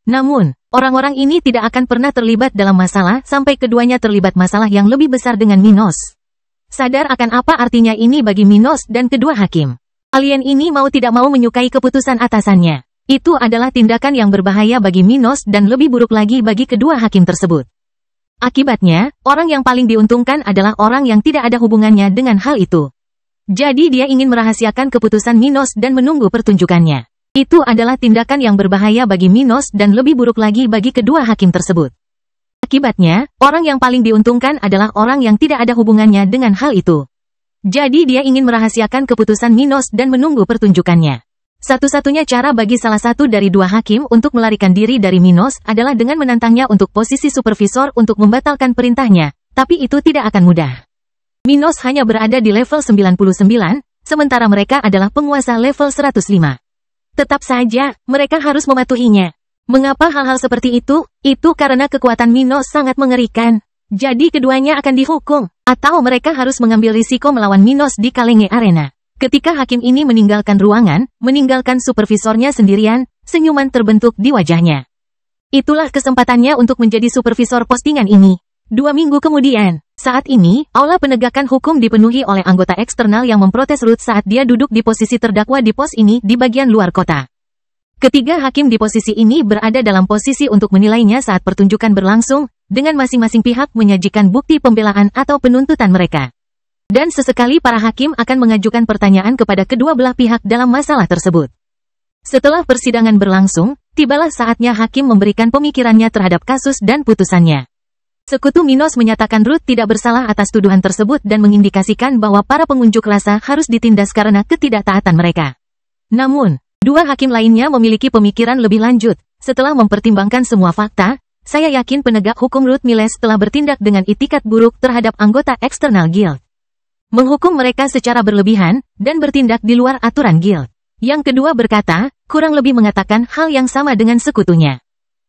Namun, orang-orang ini tidak akan pernah terlibat dalam masalah sampai keduanya terlibat masalah yang lebih besar dengan Minos. Sadar akan apa artinya ini bagi Minos dan kedua hakim. Alien ini mau tidak mau menyukai keputusan atasannya. Itu adalah tindakan yang berbahaya bagi Minos dan lebih buruk lagi bagi kedua hakim tersebut. Akibatnya, orang yang paling diuntungkan adalah orang yang tidak ada hubungannya dengan hal itu. Jadi dia ingin merahasiakan keputusan Minos dan menunggu pertunjukannya. Itu adalah tindakan yang berbahaya bagi Minos dan lebih buruk lagi bagi kedua hakim tersebut. Akibatnya, orang yang paling diuntungkan adalah orang yang tidak ada hubungannya dengan hal itu. Jadi dia ingin merahasiakan keputusan Minos dan menunggu pertunjukannya. Satu-satunya cara bagi salah satu dari dua hakim untuk melarikan diri dari Minos adalah dengan menantangnya untuk posisi supervisor untuk membatalkan perintahnya, tapi itu tidak akan mudah. Minos hanya berada di level 99, sementara mereka adalah penguasa level 105. Tetap saja, mereka harus mematuhinya. Mengapa hal-hal seperti itu? Itu karena kekuatan Minos sangat mengerikan. Jadi keduanya akan dihukum, atau mereka harus mengambil risiko melawan Minos di Kalenge Arena. Ketika hakim ini meninggalkan ruangan, meninggalkan supervisornya sendirian, senyuman terbentuk di wajahnya. Itulah kesempatannya untuk menjadi supervisor postingan ini. 2 minggu kemudian, saat ini, aula penegakan hukum dipenuhi oleh anggota eksternal yang memprotes Ruth saat dia duduk di posisi terdakwa di pos ini di bagian luar kota. Ketiga hakim di posisi ini berada dalam posisi untuk menilainya saat pertunjukan berlangsung, dengan masing-masing pihak menyajikan bukti pembelaan atau penuntutan mereka. Dan sesekali para hakim akan mengajukan pertanyaan kepada kedua belah pihak dalam masalah tersebut. Setelah persidangan berlangsung, tibalah saatnya hakim memberikan pemikirannya terhadap kasus dan putusannya. Sekutu Minos menyatakan Ruth tidak bersalah atas tuduhan tersebut dan mengindikasikan bahwa para pengunjuk rasa harus ditindas karena ketidaktaatan mereka. Namun, dua hakim lainnya memiliki pemikiran lebih lanjut. Setelah mempertimbangkan semua fakta, saya yakin penegak hukum Ruth Miles telah bertindak dengan itikat buruk terhadap anggota eksternal guild. Menghukum mereka secara berlebihan, dan bertindak di luar aturan guild. Yang kedua berkata, kurang lebih mengatakan hal yang sama dengan sekutunya.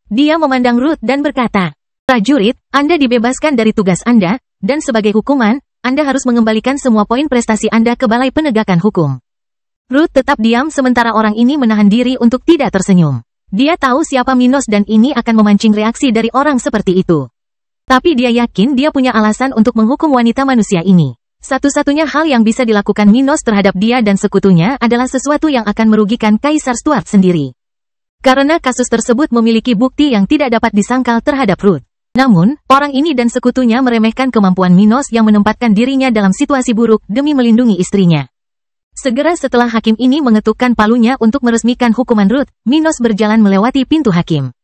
Dia memandang Ruth dan berkata, prajurit, Anda dibebaskan dari tugas Anda, dan sebagai hukuman, Anda harus mengembalikan semua poin prestasi Anda ke Balai Penegakan Hukum. Ruth tetap diam sementara orang ini menahan diri untuk tidak tersenyum. Dia tahu siapa Minos dan ini akan memancing reaksi dari orang seperti itu. Tapi dia yakin dia punya alasan untuk menghukum wanita manusia ini. Satu-satunya hal yang bisa dilakukan Minos terhadap dia dan sekutunya adalah sesuatu yang akan merugikan Kaisar Stuart sendiri. Karena kasus tersebut memiliki bukti yang tidak dapat disangkal terhadap Ruth. Namun, orang ini dan sekutunya meremehkan kemampuan Minos yang menempatkan dirinya dalam situasi buruk demi melindungi istrinya. Segera setelah hakim ini mengetukkan palunya untuk meresmikan hukuman Ruth, Minos berjalan melewati pintu hakim.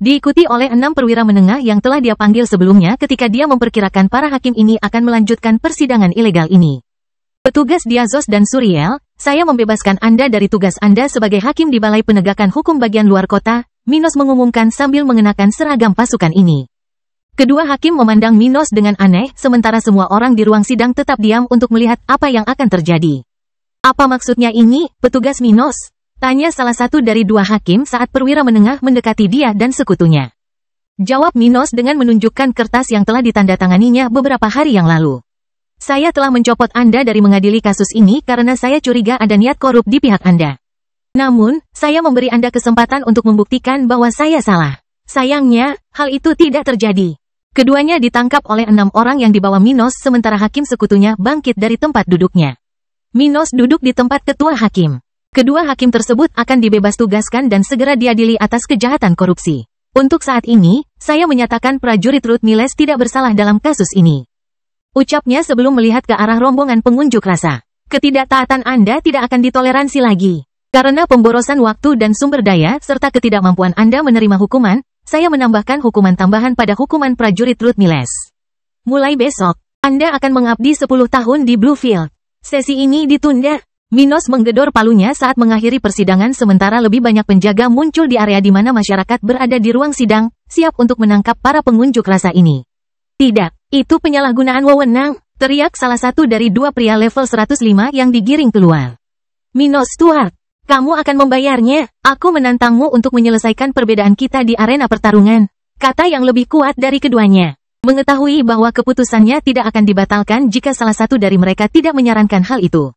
Diikuti oleh 6 perwira menengah yang telah dia panggil sebelumnya ketika dia memperkirakan para hakim ini akan melanjutkan persidangan ilegal ini. Petugas Diazos dan Suriel, saya membebaskan Anda dari tugas Anda sebagai hakim di Balai Penegakan Hukum bagian luar kota, Minos mengumumkan sambil mengenakan seragam pasukan ini. Kedua hakim memandang Minos dengan aneh, sementara semua orang di ruang sidang tetap diam untuk melihat apa yang akan terjadi. Apa maksudnya ini, petugas Minos? Tanya salah satu dari dua hakim saat perwira menengah mendekati dia dan sekutunya. Jawab Minos dengan menunjukkan kertas yang telah ditandatanganinya beberapa hari yang lalu. Saya telah mencopot Anda dari mengadili kasus ini karena saya curiga ada niat korup di pihak Anda. Namun, saya memberi Anda kesempatan untuk membuktikan bahwa saya salah. Sayangnya, hal itu tidak terjadi. Keduanya ditangkap oleh 6 orang yang dibawa Minos sementara hakim sekutunya bangkit dari tempat duduknya. Minos duduk di tempat ketua hakim. Kedua hakim tersebut akan dibebas tugaskan dan segera diadili atas kejahatan korupsi. Untuk saat ini, saya menyatakan prajurit Ruth Miles tidak bersalah dalam kasus ini. Ucapnya sebelum melihat ke arah rombongan pengunjuk rasa. Ketidaktaatan Anda tidak akan ditoleransi lagi. Karena pemborosan waktu dan sumber daya serta ketidakmampuan Anda menerima hukuman, saya menambahkan hukuman tambahan pada hukuman prajurit Ruth Miles. Mulai besok, Anda akan mengabdi 10 tahun di Bluefield. Sesi ini ditunda. Minos menggedor palunya saat mengakhiri persidangan sementara lebih banyak penjaga muncul di area di mana masyarakat berada di ruang sidang, siap untuk menangkap para pengunjuk rasa ini. Tidak, itu penyalahgunaan wewenang, teriak salah satu dari dua pria level 105 yang digiring keluar. Minos Stuart, kamu akan membayarnya, aku menantangmu untuk menyelesaikan perbedaan kita di arena pertarungan, kata yang lebih kuat dari keduanya. Mengetahui bahwa keputusannya tidak akan dibatalkan jika salah satu dari mereka tidak menyarankan hal itu.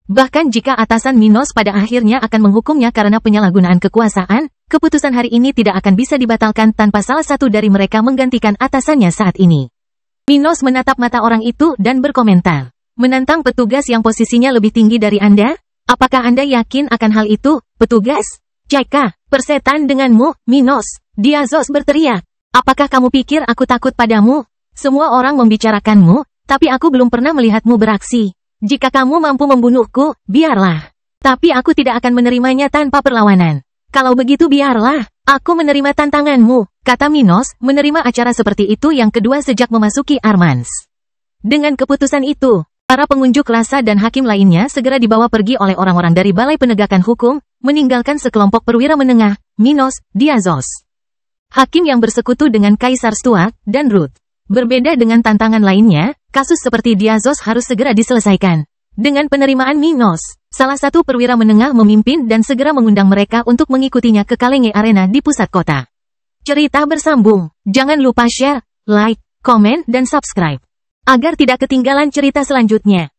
Bahkan jika atasan Minos pada akhirnya akan menghukumnya karena penyalahgunaan kekuasaan, keputusan hari ini tidak akan bisa dibatalkan tanpa salah satu dari mereka menggantikan atasannya saat ini. Minos menatap mata orang itu dan berkomentar. Menantang petugas yang posisinya lebih tinggi dari Anda? Apakah Anda yakin akan hal itu, petugas? Ceka, persetan denganmu, Minos, Diazos berteriak. Apakah kamu pikir aku takut padamu? Semua orang membicarakanmu, tapi aku belum pernah melihatmu beraksi. Jika kamu mampu membunuhku, biarlah. Tapi aku tidak akan menerimanya tanpa perlawanan. Kalau begitu biarlah, aku menerima tantanganmu, kata Minos, menerima acara seperti itu yang kedua sejak memasuki Armans. Dengan keputusan itu, para pengunjuk rasa dan hakim lainnya segera dibawa pergi oleh orang-orang dari Balai Penegakan Hukum, meninggalkan sekelompok perwira menengah, Minos, Diazos. Hakim yang bersekutu dengan Kaisar Stuart dan Ruth. Berbeda dengan tantangan lainnya, kasus seperti Diazos harus segera diselesaikan. Dengan penerimaan Minos, salah satu perwira menengah memimpin dan segera mengundang mereka untuk mengikutinya ke Kalenge Arena di pusat kota. Cerita bersambung. Jangan lupa share, like, komen, dan subscribe. Agar tidak ketinggalan cerita selanjutnya.